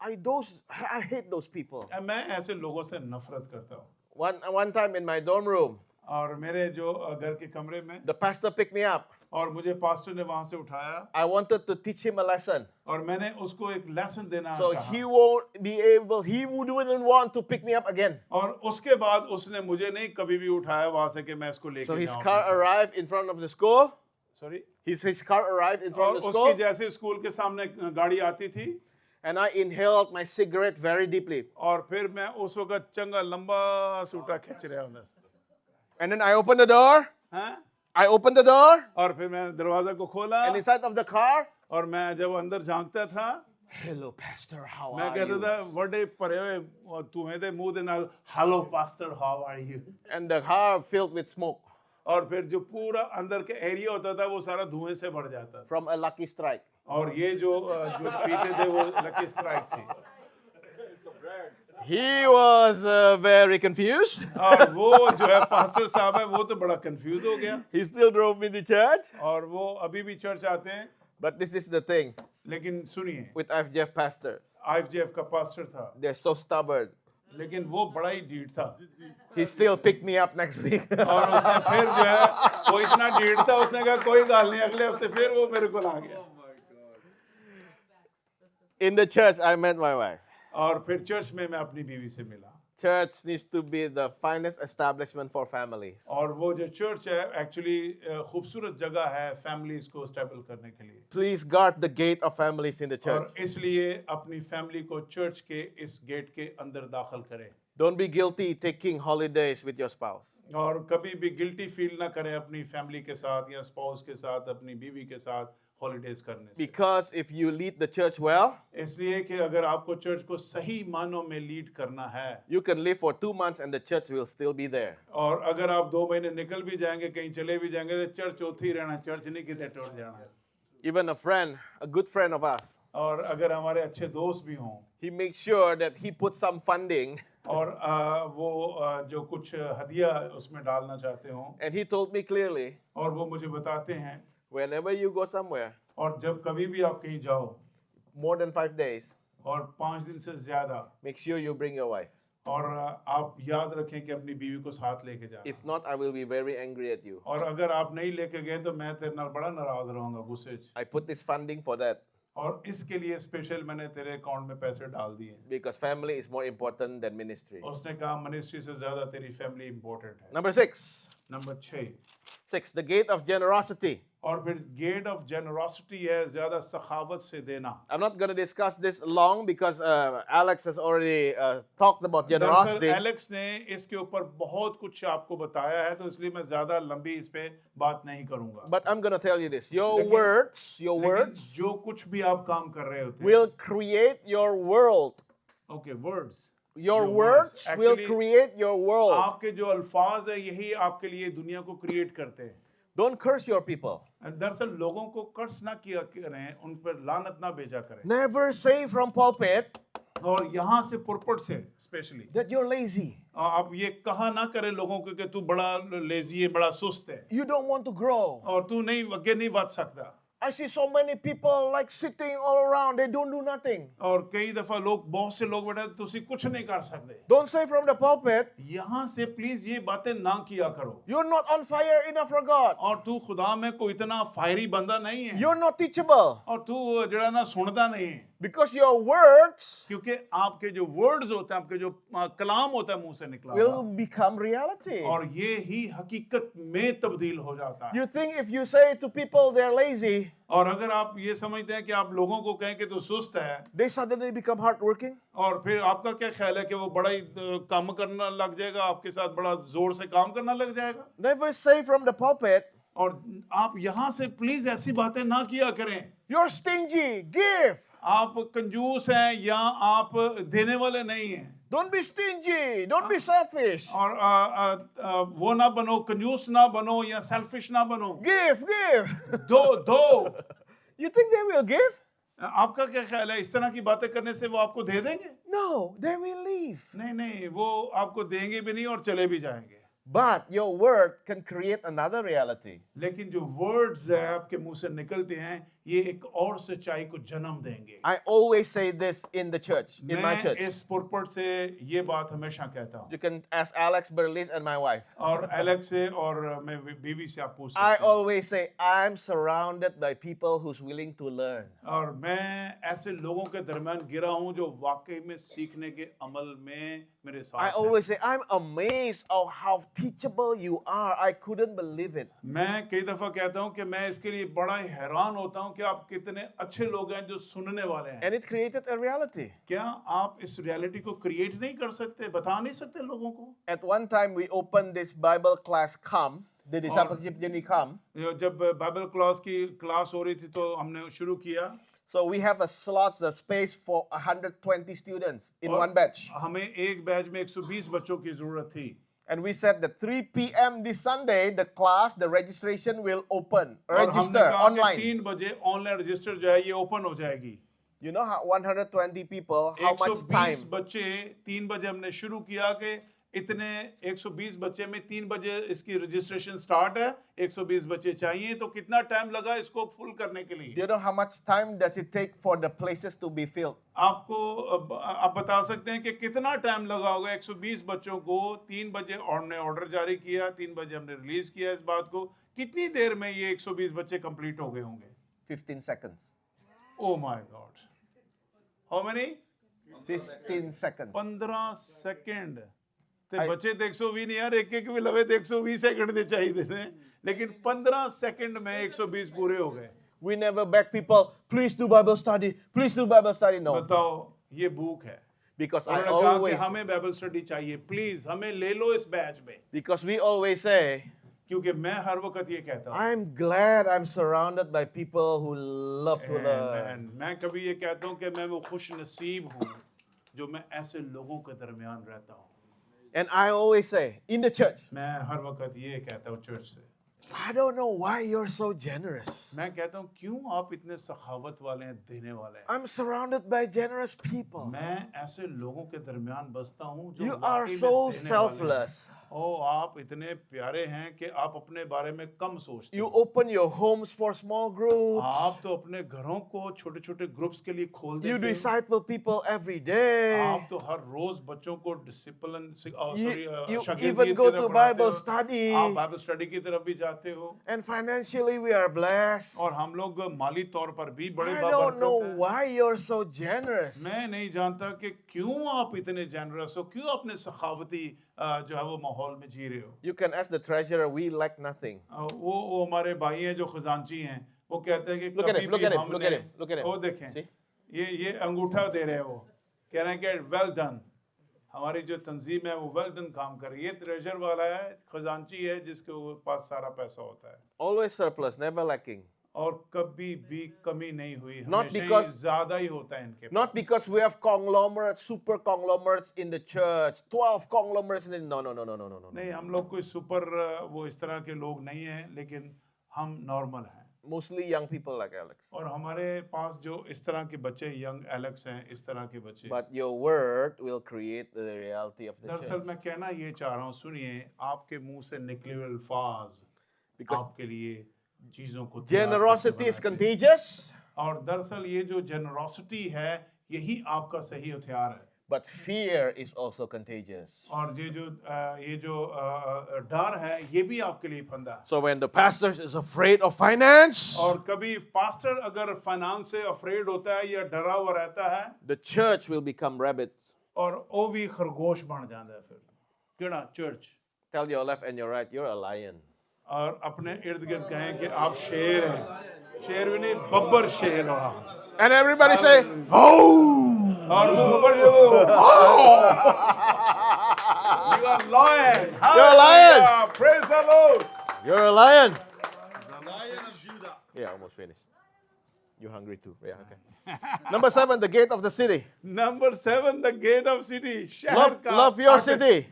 I hate those people. मैं ऐसे लोगों से नफरत करता हूँ। One time in my dorm room, और मेरे जो घर के कमरे में, the pastor picked me up. और मुझे पास्टर ने वहां से उठाया, I wanted to teach him a lesson. और मैंने उसको एक लेसन देना So चाहा, he wouldn't want to pick me up again. और उसके बाद उसने मुझे नहीं कभी भी उठाया वहां से कि मैं इसको लेके So his जाऊं car अपने साथ। arrived in front of the school. Sorry, His car arrived in और front of the उसकी school. जैसे स्कूल के सामने गाड़ी आती थी, And I inhaled my cigarette very deeply. और फिर मैं उस वक्त चंगा लंबा सूटा खींच रहा हूँ, And then I opened the door. हैं? I opened the door. और फिर मैंने दरवाजा को खोला, And inside of the car, और मैं जब अंदर झांकता था, hello, Pastor, how मैं are कहता you? था बड़े परे हुए तुम्हें दे मुंह दे नाल hello pastor how are you, And the car filled with smoke और फिर जो पूरा अंदर के एरिया होता था वो सारा धुएं से भर जाता था, from a Lucky Strike. और ये जो पीते थे वो लकी स्ट्राइक थी, He was very confused. और वो जो है पास्टर साहब है वो तो बड़ा कंफ्यूज हो गया, He still drove me to church. और वो अभी भी चर्च आते हैं, But this is the thing लेकिन सुनिए with IFGF pastors. IFGF का पास्टर था, They're so stubborn. लेकिन वो बड़ा ही ढीठ था, He still picked me up next week. और उसने फिर जो है वो इतना ढीठ था, उसने कहा कोई गाल नहीं, अगले हफ्ते फिर वो मेरे को ला गया, In the church, I met my wife. और फिर चर्च में मैं अपनी बीवी से मिला, Church needs to be the finest establishment for families. और वो जो चर्च है एक्चुअली खूबसूरत जगह है फैमिलीज को स्टेबल करने के लिए, Please guard the gate of families in the और church. इसलिए अपनी फैमिली को चर्च के इस गेट के अंदर दाखिल करें, Don't be guilty taking holidays with your spouse. और कभी भी गिल्टी फील ना करें अपनी फैमिली के साथ या स्पाउस के साथ, अपनी बीवी के साथ हॉलीडेज करने से। Because if you lead the church well, इसलिए कि अगर आपको चर्च को सही मानों में लीड करना है, you can live for 2 months and the church will still be there. और अगर आप 2 महीने निकल भी जाएंगे, कहीं चले भी जाएंगे, तो चर्च होती ही रहना, चर्च नहीं कितने टूट जाना है। Even a friend, a good friend of us, और अगर हमारे अच्छे दोस्त भी हों, he makes sure that he puts some funding, और वो जो कुछ हदिया उसमें डालना चाहते हों, and he told me clearly, और वो मुझे बताते हैं, whenever you go somewhere, और जब कभी भी आप कहीं जाओ more than 5 days, और 5 दिन से ज्यादा, make sure you bring your wife. और आप याद रखें कि अपनी बीवी को साथ लेके जाना। If not, I will be very angry at you. और अगर आप नहीं लेके गए तो मैं तेरे नाल बड़ा नाराज रहूंगा, गुस्से च। I put this funding for that और इसके लिए स्पेशल मैंने तेरे अकाउंट में पैसे डाल दिए। because family is more important than ministry. उसने कहा मिनिस्ट्री से ज्यादा तेरी फैमिली इंपॉर्टेंट है। Number 6. Number 6 The gate of generosity. और फिर गेट ऑफ जेनरोसिटी है ज्यादा सखावत से देना। I'm not going to discuss this long because Alex has already talked about दरअसल generosity. एलेक्स ने इसके ऊपर बहुत कुछ आपको बताया है, तो इसलिए मैं ज्यादा लंबी इस पे बात नहीं करूंगा। But I'm going to tell you this. Your लेकिन- words लेकिन जो कुछ भी आप काम कर रहे होते हैं, will create your world. Okay words, Your Your words words. will Actually, create your world. आपके जो अल्फाज है यही आपके लिए दुनिया को क्रिएट करते हैं। Don't curse your people. दरअसल लोगों को कर्ज ना किया करें, उन पर लानत ना भेजा करें। Never say from pulpit और यहाँ से पुरपट से स्पेशली that you're lazy. आप ये कहा ना करें लोगों को कि तू बड़ा लेजी है, बड़ा सुस्त है, You don't want to grow. और तू नहीं आगे नहीं बढ़ सकता। I see so many people like sitting all around. They don't do nothing. और कई दफा लोग, बहुत से लोग बेटा तुसी कुछ नहीं कर सकते। Don't say from the pulpit, यहाँ से प्लीज ये बातें ना किया करो। you're not on fire enough for God. और तू खुदा में कोई इतना फायरी बंदा नहीं है, You're not teachable. और तू जड़ा ना सुनता नहीं है, Because your words क्योंकि आपके जो वर्ड्स होते हैं, आपके जो कलाम होता है मुंह से निकला will हुआ, become reality. और ये ही हकीकत में तब्दील हो जाता है। You think if you say to people they're lazy, और अगर आप ये समझते हैं कि आप लोगों को कहें कि तू सुस्त है, they suddenly become hardworking? और फिर आपका क्या ख्याल है कि वो बड़ा ही काम करना लग जाएगा, आपके साथ बड़ा जोर से काम करना लग जाएगा? Never say from the pulpit, और आप यहाँ से प्लीज ऐसी बातें ना किया करें। you're stingy, give. आप कंजूस हैं या आप देने वाले नहीं हैं, Don't be stingy. Don't be selfish. और वो ना बनो, कंजूस ना बनो या सेल्फिश ना बनो। Give. दो You think they will give? आपका क्या ख्याल है, इस तरह की बातें करने से वो आपको दे देंगे? No, they will leave. नहीं, वो आपको देंगे भी नहीं और चले भी जाएंगे। But your word can create another reality. लेकिन जो वर्ड्स है आपके मुंह से निकलते हैं, ये एक और सच्चाई को जन्म देंगे। I always say this in the church, in my मैं church. इस पुरपट से ये बात हमेशा कहता हूँ, You can ask Alex Berlis and my wife. और एलेक्स से और मैं बीवी से आप पूछ I सकते हैं। always say, I'm surrounded by people who's willing to learn. और मैं ऐसे लोगों के दरमियान गिरा हूँ जो वाकई में सीखने के अमल में मेरे साथ I हैं। always say, I'm amazed of how teachable you are. I couldn't believe it. मैं कई दफा कहता हूँ कि मैं इसके लिए बड़ा ही हैरान होता हूँ कि आप कितने अच्छे लोग हैं जो सुनने वाले हैं। And it created a reality. क्या आप इस रियलिटी को क्रिएट नहीं कर सकते, बता नहीं सकते लोगों को? At one time, we opened this Bible class, Come, the discipleship journey, Come. जब बाइबल क्लास की क्लास हो रही थी तो हमने शुरू किया। So we have a slot, the space for 120 students in और one batch. हमें एक बैच में 120 बच्चों की जरूरत थी। And we said that 3 p.m. this Sunday, the class, the registration will open. और हमने Register कहा कि online. 3 बजे ऑनलाइन रजिस्टर जो है ये ओपन हो जाएगी। You know how 120 people, how much 120 time? बच्चे 3 बजे हमने शुरू किया कि इतने 120 बच्चे में 3 बजे इसकी रजिस्ट्रेशन स्टार्ट है, 120 बच्चे चाहिए, तो कितना टाइम लगा इसको फुल करने के Do लिए? you know how much time does it take for the places to be filled? आपको आप बता सकते हैं कि कितना टाइम लगा होगा 120 बच्चों को? 3 बजे हमने ऑर्डर जारी किया, 3 बजे हमने रिलीज किया इस बात को, कितनी देर में ये 120 बच्चे कंप्लीट हो गए होंगे? 15 seconds. Oh my God, how many? 15 seconds. 15 second ते I- बचे तो 120 नहीं यार, एक भी लवे तो 120 सेकंड दे चाहिए थे, लेकिन 15 सेकंड में 120 पूरे हो गए। We never beg people, please do Bible study, please do Bible study. No, बताओ, ये भूख है। because I उन्होंने कहा कि always, हमें बाइबल स्टडी चाहिए, प्लीज हमें ले लो इस बैच में, because we always say, क्योंकि मैं हर वक्त ये कहता हूँ। I'm glad I'm surrounded by people who love to learn. And मैं कभी ये कहता हूँ कि मैं वो खुश नसीब हूँ जो मैं ऐसे लोगों के दरमियान रहता हूँ। And I always say, in the church, मैं हर वक्त ये कहता हूँ चर्च से, I don't know why you're so generous. मैं कहता हूँ क्यों आप इतने सखावत वाले हैं, देने वाले हैं। I'm surrounded by generous people. मैं ऐसे लोगों के दरमियान बसता हूँ जो You वाकई are में so देने वाले हैं। selfless. ओ आप इतने प्यारे हैं कि आप अपने बारे में कम सोचते You हो। open your homes for small groups. आप तो अपने घरों को छोटे छोटे ग्रुप्स के लिए खोल You देते हो। disciple people every day. आप तो हर रोज बच्चों को डिसिप्लिन You शागिर्दी even की go तरफ to बढ़ाते Bible हो। study. आप बाइबल स्टडी की तरफ भी जाते हो। And financially we are blessed. और हम लोग माली तौर पर भी बड़े I don't know बाबरकत हैं। why you're so generous. मैं नहीं जानता कि क्यों आप इतने जेनरस हो, क्यों अपने सखावती जो है वो माहौल में जी रहे हो। You can ask the treasurer, we lack nothing. वो हमारे भाई हैं जो खजांची हैं, वो कहते हैं कि Look at कभी him, look भी at him, हमने look at him, look at him. वो देखें See? ये अंगूठा दे रहे हैं, वो कह रहे हैं कि वेल डन। हमारी जो तंजीम है वो वेल डन काम कर रही है। ट्रेजर वाला है, खजांची है जिसके पास सारा पैसा होता है Always surplus, never lacking. और कभी भी कमी नहीं हुई। Not हमेशा ही because- ज्यादा ही होता है इनके Not pass. because we have conglomerates, super conglomerates in the church, 12 conglomerates in the... No. नहीं, हम लोग कोई सुपर वो इस तरह के लोग नहीं हैं, लेकिन हम नॉर्मल हैं। Mostly young people like Alex. और हमारे पास जो इस तरह के बच्चे यंग एलेक्स हैं, इस तरह के बच्चे। But your word will create the reality of the दरअसल church. मैं कहना ये चाह रहा हूँ, सुनिए, आपके मुंह से निकले हुए अल्फाज Because आपके लिए चीजों को तैयार generosity is करके बनाते हैं। contagious, और दरअसल ये जो जेनरोसिटी है, यही आपका सही हथियार है। but fear is also contagious. और ये जो डर है, ये भी आपके लिए फंदा है। So when the pastor is afraid of finance, और कभी पास्टर अगर फाइनेंस से अफ्रेड होता है या डरा हुआ रहता है, the church will become rabbit. और वो भी खरगोश बन जाता है। फिर केड़ा church. Tell your left and your right, you're a lion. और अपने इर्द गिर्द कहें कि आप शेर हैं। शेर भी नहीं, बब्बर शेर हो। And everybody say, oh! और वो ऊपर जो You are lion. You're a lion. Hallelujah. Praise the Lord. You're a lion. The Lion of Judah. Yeah, almost finished. You're hungry too. Yeah, okay. Number 7, the gate of the city. Number 7, the gate of city. शहर का Love your फाटक। city.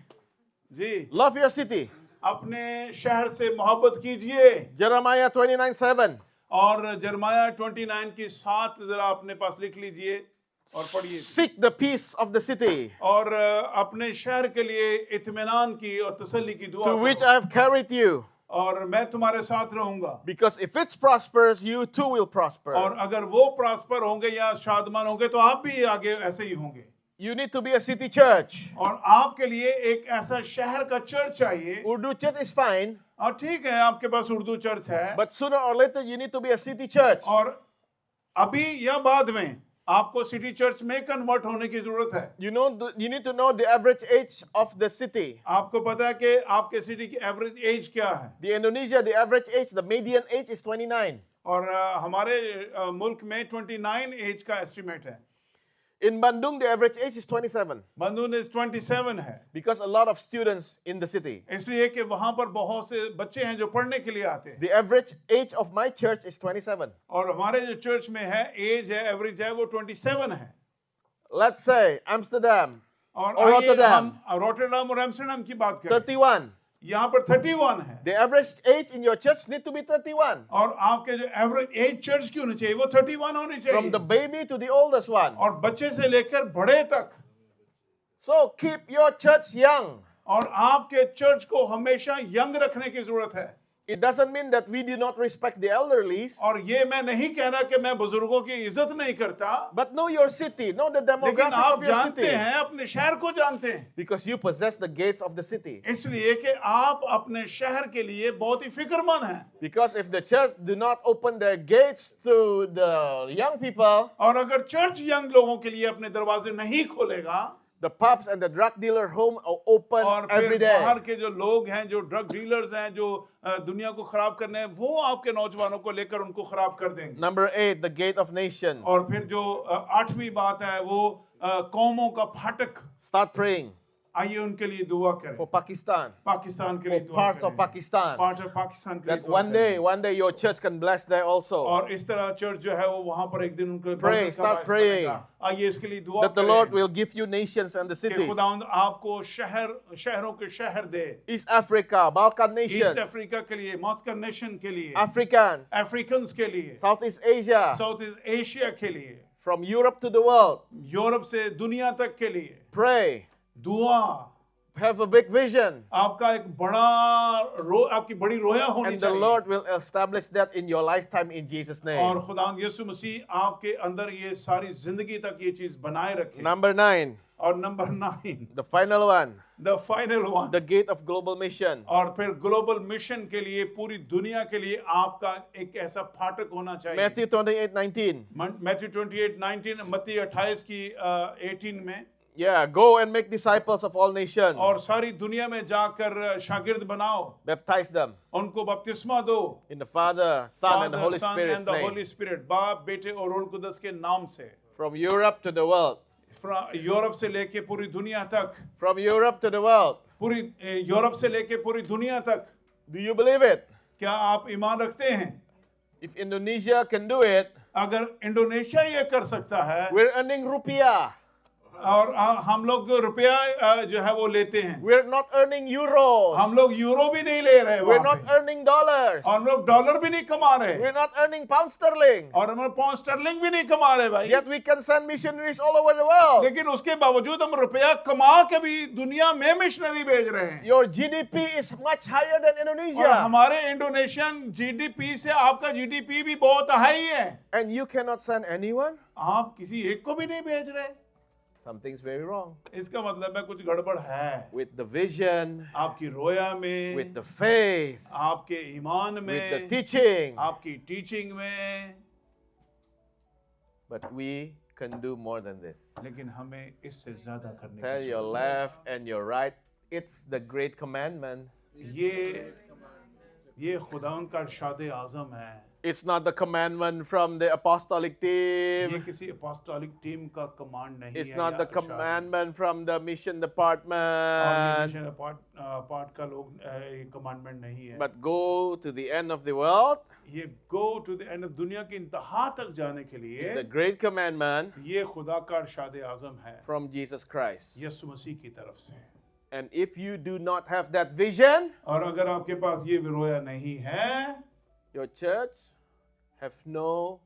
Ji, Love your city. अपने शहर से मोहब्बत कीजिए। Jeremiah 29:7. और जरमाया 29 की 7 जरा अपने पास लिख लीजिए और पढ़िए। Seek the peace of the city, और अपने शहर के लिए इत्मीनान की और तसल्ली की दुआ to which करो। I have carried you. और मैं तुम्हारे साथ रहूंगा। Because if it prospers, you too will prosper. और अगर वो प्रॉस्पर होंगे या शादमान होंगे तो आप भी आगे ऐसे ही होंगे। You need to be a city church. और आपके लिए एक ऐसा शहर का चर्च चाहिए। Urdu church is fine, और ठीक है, आपके पास उर्दू चर्च है, but sooner or later you need to be a city church. और अभी या बाद में आपको सिटी चर्च में कन्वर्ट होने की जरूरत है। You need to know the average age of the city. आपको पता है कि आपके सिटी की एवरेज एज क्या है। The Indonesia, the average age, the median age is 29. और हमारे मुल्क में 29 एज का एस्टिमेट है। In Bandung, the average age is 27. बंदून is 27 है, Because a lot of students in the city. इसलिए कि वहां पर बहुत से बच्चे हैं जो पढ़ने के लिए आते हैं। The average age of my church is 27. और हमारे जो चर्च में है, एज है, एवरेज है, वो 27 है। Let's say Amsterdam, और और आइए रोटरडैम। हम रोटरडैम और एम्स्टर्डम की बात करें। 31. यहाँ पर 31 है। The average age in your church need to be 31. और आपके जो एवरेज एज चर्च की होनी चाहिए वो 31 होनी From the चाहिए। baby to the oldest one. और बच्चे से लेकर बड़े तक। So keep your church young. और आपके चर्च को हमेशा यंग रखने की जरूरत है। It doesn't mean that we do not respect the elderly, और ये मैं नहीं कह रहा कि मैं बुजुर्गों की इज्जत नहीं करता, but know your city, know the लेकिन demographic आप of your जानते city. हैं, अपने शहर को जानते हैं, Because you possess the gates of the city. इसलिए कि आप अपने शहर के लिए बहुत ही फिक्रमंद हैं। Because if the church do not open their gates to the young people, और अगर चर्च यंग लोगों के लिए अपने दरवाजे नहीं खोलेगा, the pubs and the drug dealer home are open और every फिर day. बाहर के जो लोग हैं, जो ड्रग डीलर्स हैं, जो दुनिया को खराब करने हैं, वो आपके नौजवानों को लेकर उनको खराब कर देंगे। Number 8, the gate of nations. और फिर जो 8वीं बात है वो कौमों का फाटक। Start praying आइए उनके लिए दुआ करें। for Pakistan, पाकिस्तान के लिए for दुआ parts करें। of Pakistan, part of Pakistan के लिए that दुआ one करें। day your church can bless there also. और इस तरह चर्च जो है वो वहां पर एक दिन उनको Pray, बरकत का start बायस praying. बनेगा। आइए इसके लिए दुआ That the करें Lord will give you nations and the कि cities. खुदावंद आपको शहरों के शहर दे। East Africa, Balkan east nations, Africa के लिए, मॉस्को नेशन के लिए, Africans, अफ्रीकन्स के लिए, Southeast Asia, south east Asia के लिए, from Europe to the world. Europe से दुनिया तक के लिए। Pray. दुआ have a big vision. आपका एक आपकी बड़ी रोया होनी And the चाहिए। Lord will establish that in your lifetime in Jesus' name. और खुदा यीशु मसीह आपके अंदर ये सारी जिंदगी तक ये चीज बनाए रखे। Number 9, और number 9, the final one, the final one, the gate of global mission. और फिर ग्लोबल मिशन के लिए पूरी दुनिया के लिए आपका एक ऐसा फाटक होना चाहिए। Matthew 28:19. मैथ्यू 28:19, मत्ती 28 की 18 में, Yeah, go and make disciples of all nations. और सारी दुनिया में जाकर शागिर्द बनाओ, Baptize them उनको बपतिस्मा दो, in the Father, Son, and the Holy Son Spirit's and the name. Holy Spirit, बाप, बेटे और रोल कुदस के नाम से। From Europe to the world. Europe से लेके पूरी दुनिया तक, From Europe to the world. पूरी यूरोप से लेके पूरी दुनिया तक। Do you believe it? क्या आप ईमान रखते हैं? If Indonesia can do it, अगर इंडोनेशिया ये कर सकता है, we're earning rupiah. और हम लोग रुपया जो है वो लेते हैं, We're not earning euros. हम लोग यूरो भी नहीं ले रहे We're वहाँ not पे, earning dollars. और हम लोग डॉलर भी नहीं कमा रहे, We're not earning pound sterling. और हम लोग पाउंड स्टर्लिंग भी नहीं कमा रहे भाई। Yet we can send missionaries all over the world. लेकिन उसके बावजूद हम रुपया कमा के भी दुनिया में मिशनरी भेज रहे हैं। Your GDP is much higher than और Indonesia. हमारे इंडोनेशियन जीडीपी से आपका जीडीपी भी बहुत हाई है, And you cannot send anyone? आप किसी एक को भी नहीं भेज रहे। Something's very wrong. इसका मतलब है कुछ गड़बड़ है With the vision, आपकी रोया में, with the faith, आपके ईमान with में, the teaching. आपकी टीचिंग में। But we can do more than this. लेकिन हमें इससे ज्यादा करने Tell की your left and your right, it's the great commandment. ये खुदावंद का इरशाद आज़म है। It's not the commandment from the apostolic ये team. किसी अपोस्टोलिक टीम का कमांड नहीं It's है, not या the इरशाद है। commandment from the mission और ये department. मिशन पार्ट का लोग ये कमांडमेंट नहीं है। But go to the end of the world. ये go to the end of दुनिया की इंतहा तक जाने के It's the लिए great commandment ये खुदा का इरशाद आज़म है, from Jesus Christ. यीशु मसीह की तरफ से। And if you do not have that vision, और अगर आपके पास ये विरोया नहीं है, your church have no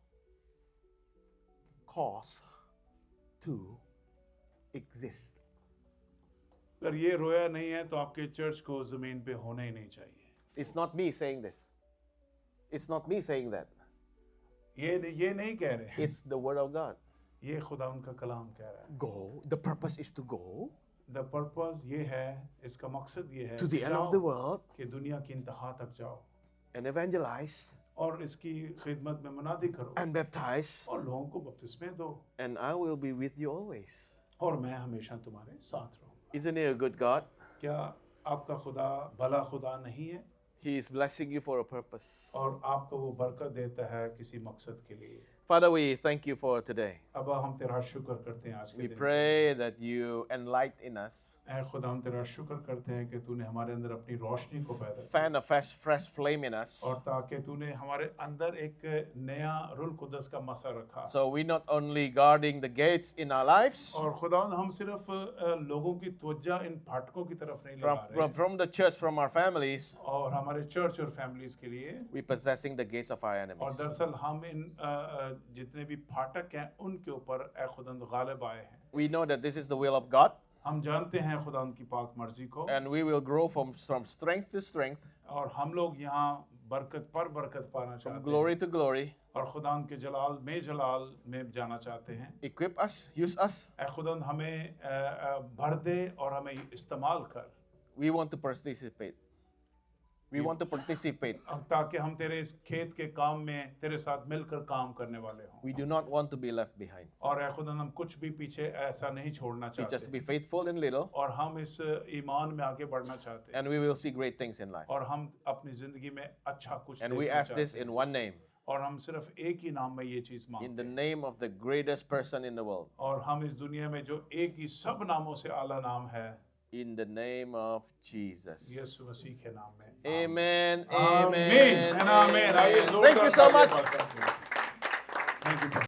cause to exist. अगर ये रोया नहीं है तो आपके चर्च को जमीन पे होना ही नहीं चाहिए। It's not me saying this. It's not me saying that. ये नहीं कह रहे, It's the word of God. ये खुदा उनका कलाम कह रहा है। Go. The purpose is to go the purpose ये है, इसका मकसद ये है to the end of the world कि दुनिया की इंतहा तक जाओ and evangelize और इसकी खिदमत में मुनादी करो and baptize, और लोगों को बपतिस्मे दो, and I will be with you always. और मैं हमेशा तुम्हारे साथ रहूंगा। Isn't he a good God? क्या आपका खुदा भला खुदा नहीं है? He is blessing you for a purpose. और आपको वो बरकत देता है किसी मकसद के लिए। Father, we thank you for today. अब हम तेरा शुक्र करते हैं आज के We दिन। pray that you enlighten us, ऐ खुदा हम तेरा शुक्र करते हैं कि तूने हमारे अंदर अपनी रोशनी को पैदा किया fan a fresh flame in us. और ताकि तूने हमारे अंदर एक नया रूह कुदस का मसा रखा। So we not only guarding the gates in our lives, और खुदा हम सिर्फ लोगों की तवज्जो इन फाटकों की तरफ नहीं from, लगा from, रहे, from the church, from our families, और हमारे चर्च और फैमिलीज के लिए, we possessing the gates of our और enemies. दरअसल हम इन जितने भी फाटक हैं उनके ऊपर ऐ खुदावंद गालिब आए हैं। We know that this is the will of God, हम जानते हैं खुदा उनकी पाक मर्जी को, and we will grow from strength to strength, और हम लोग यहाँ बरकत पर बरकत पाना from चाहते glory हैं to glory. और खुदा उनके जलाल में जाना चाहते हैं। Equip us, use us. ऐ खुदा हमें भर दे और हमें इस्तेमाल कर, We want to participate. We want to participate. ताकि हम तेरे इस खेत के काम में तेरे साथ मिलकर काम करने वाले हों। We do not want to be left behind. और ऐ खुदा हम कुछ भी पीछे ऐसा नहीं छोड़ना Teach us to be चाहते, faithful in little, और हम इस ईमान में आगे बढ़ना चाहते हैं, and we will see great things in life. और हम अपनी जिंदगी में अच्छा कुछ And we देखना ask this चाहते हैं। in one name, और हम सिर्फ एक ही नाम में ये चीज in मांगते the हैं, name of the greatest person in the world, और हम इस दुनिया में जो एक ही सब नामों से आला नाम है, in the name of Jesus. यीशु मसीह के नाम में। Amen. आमीन Amen. and आमीन। आइए Amen. Thank you so much. Thank you.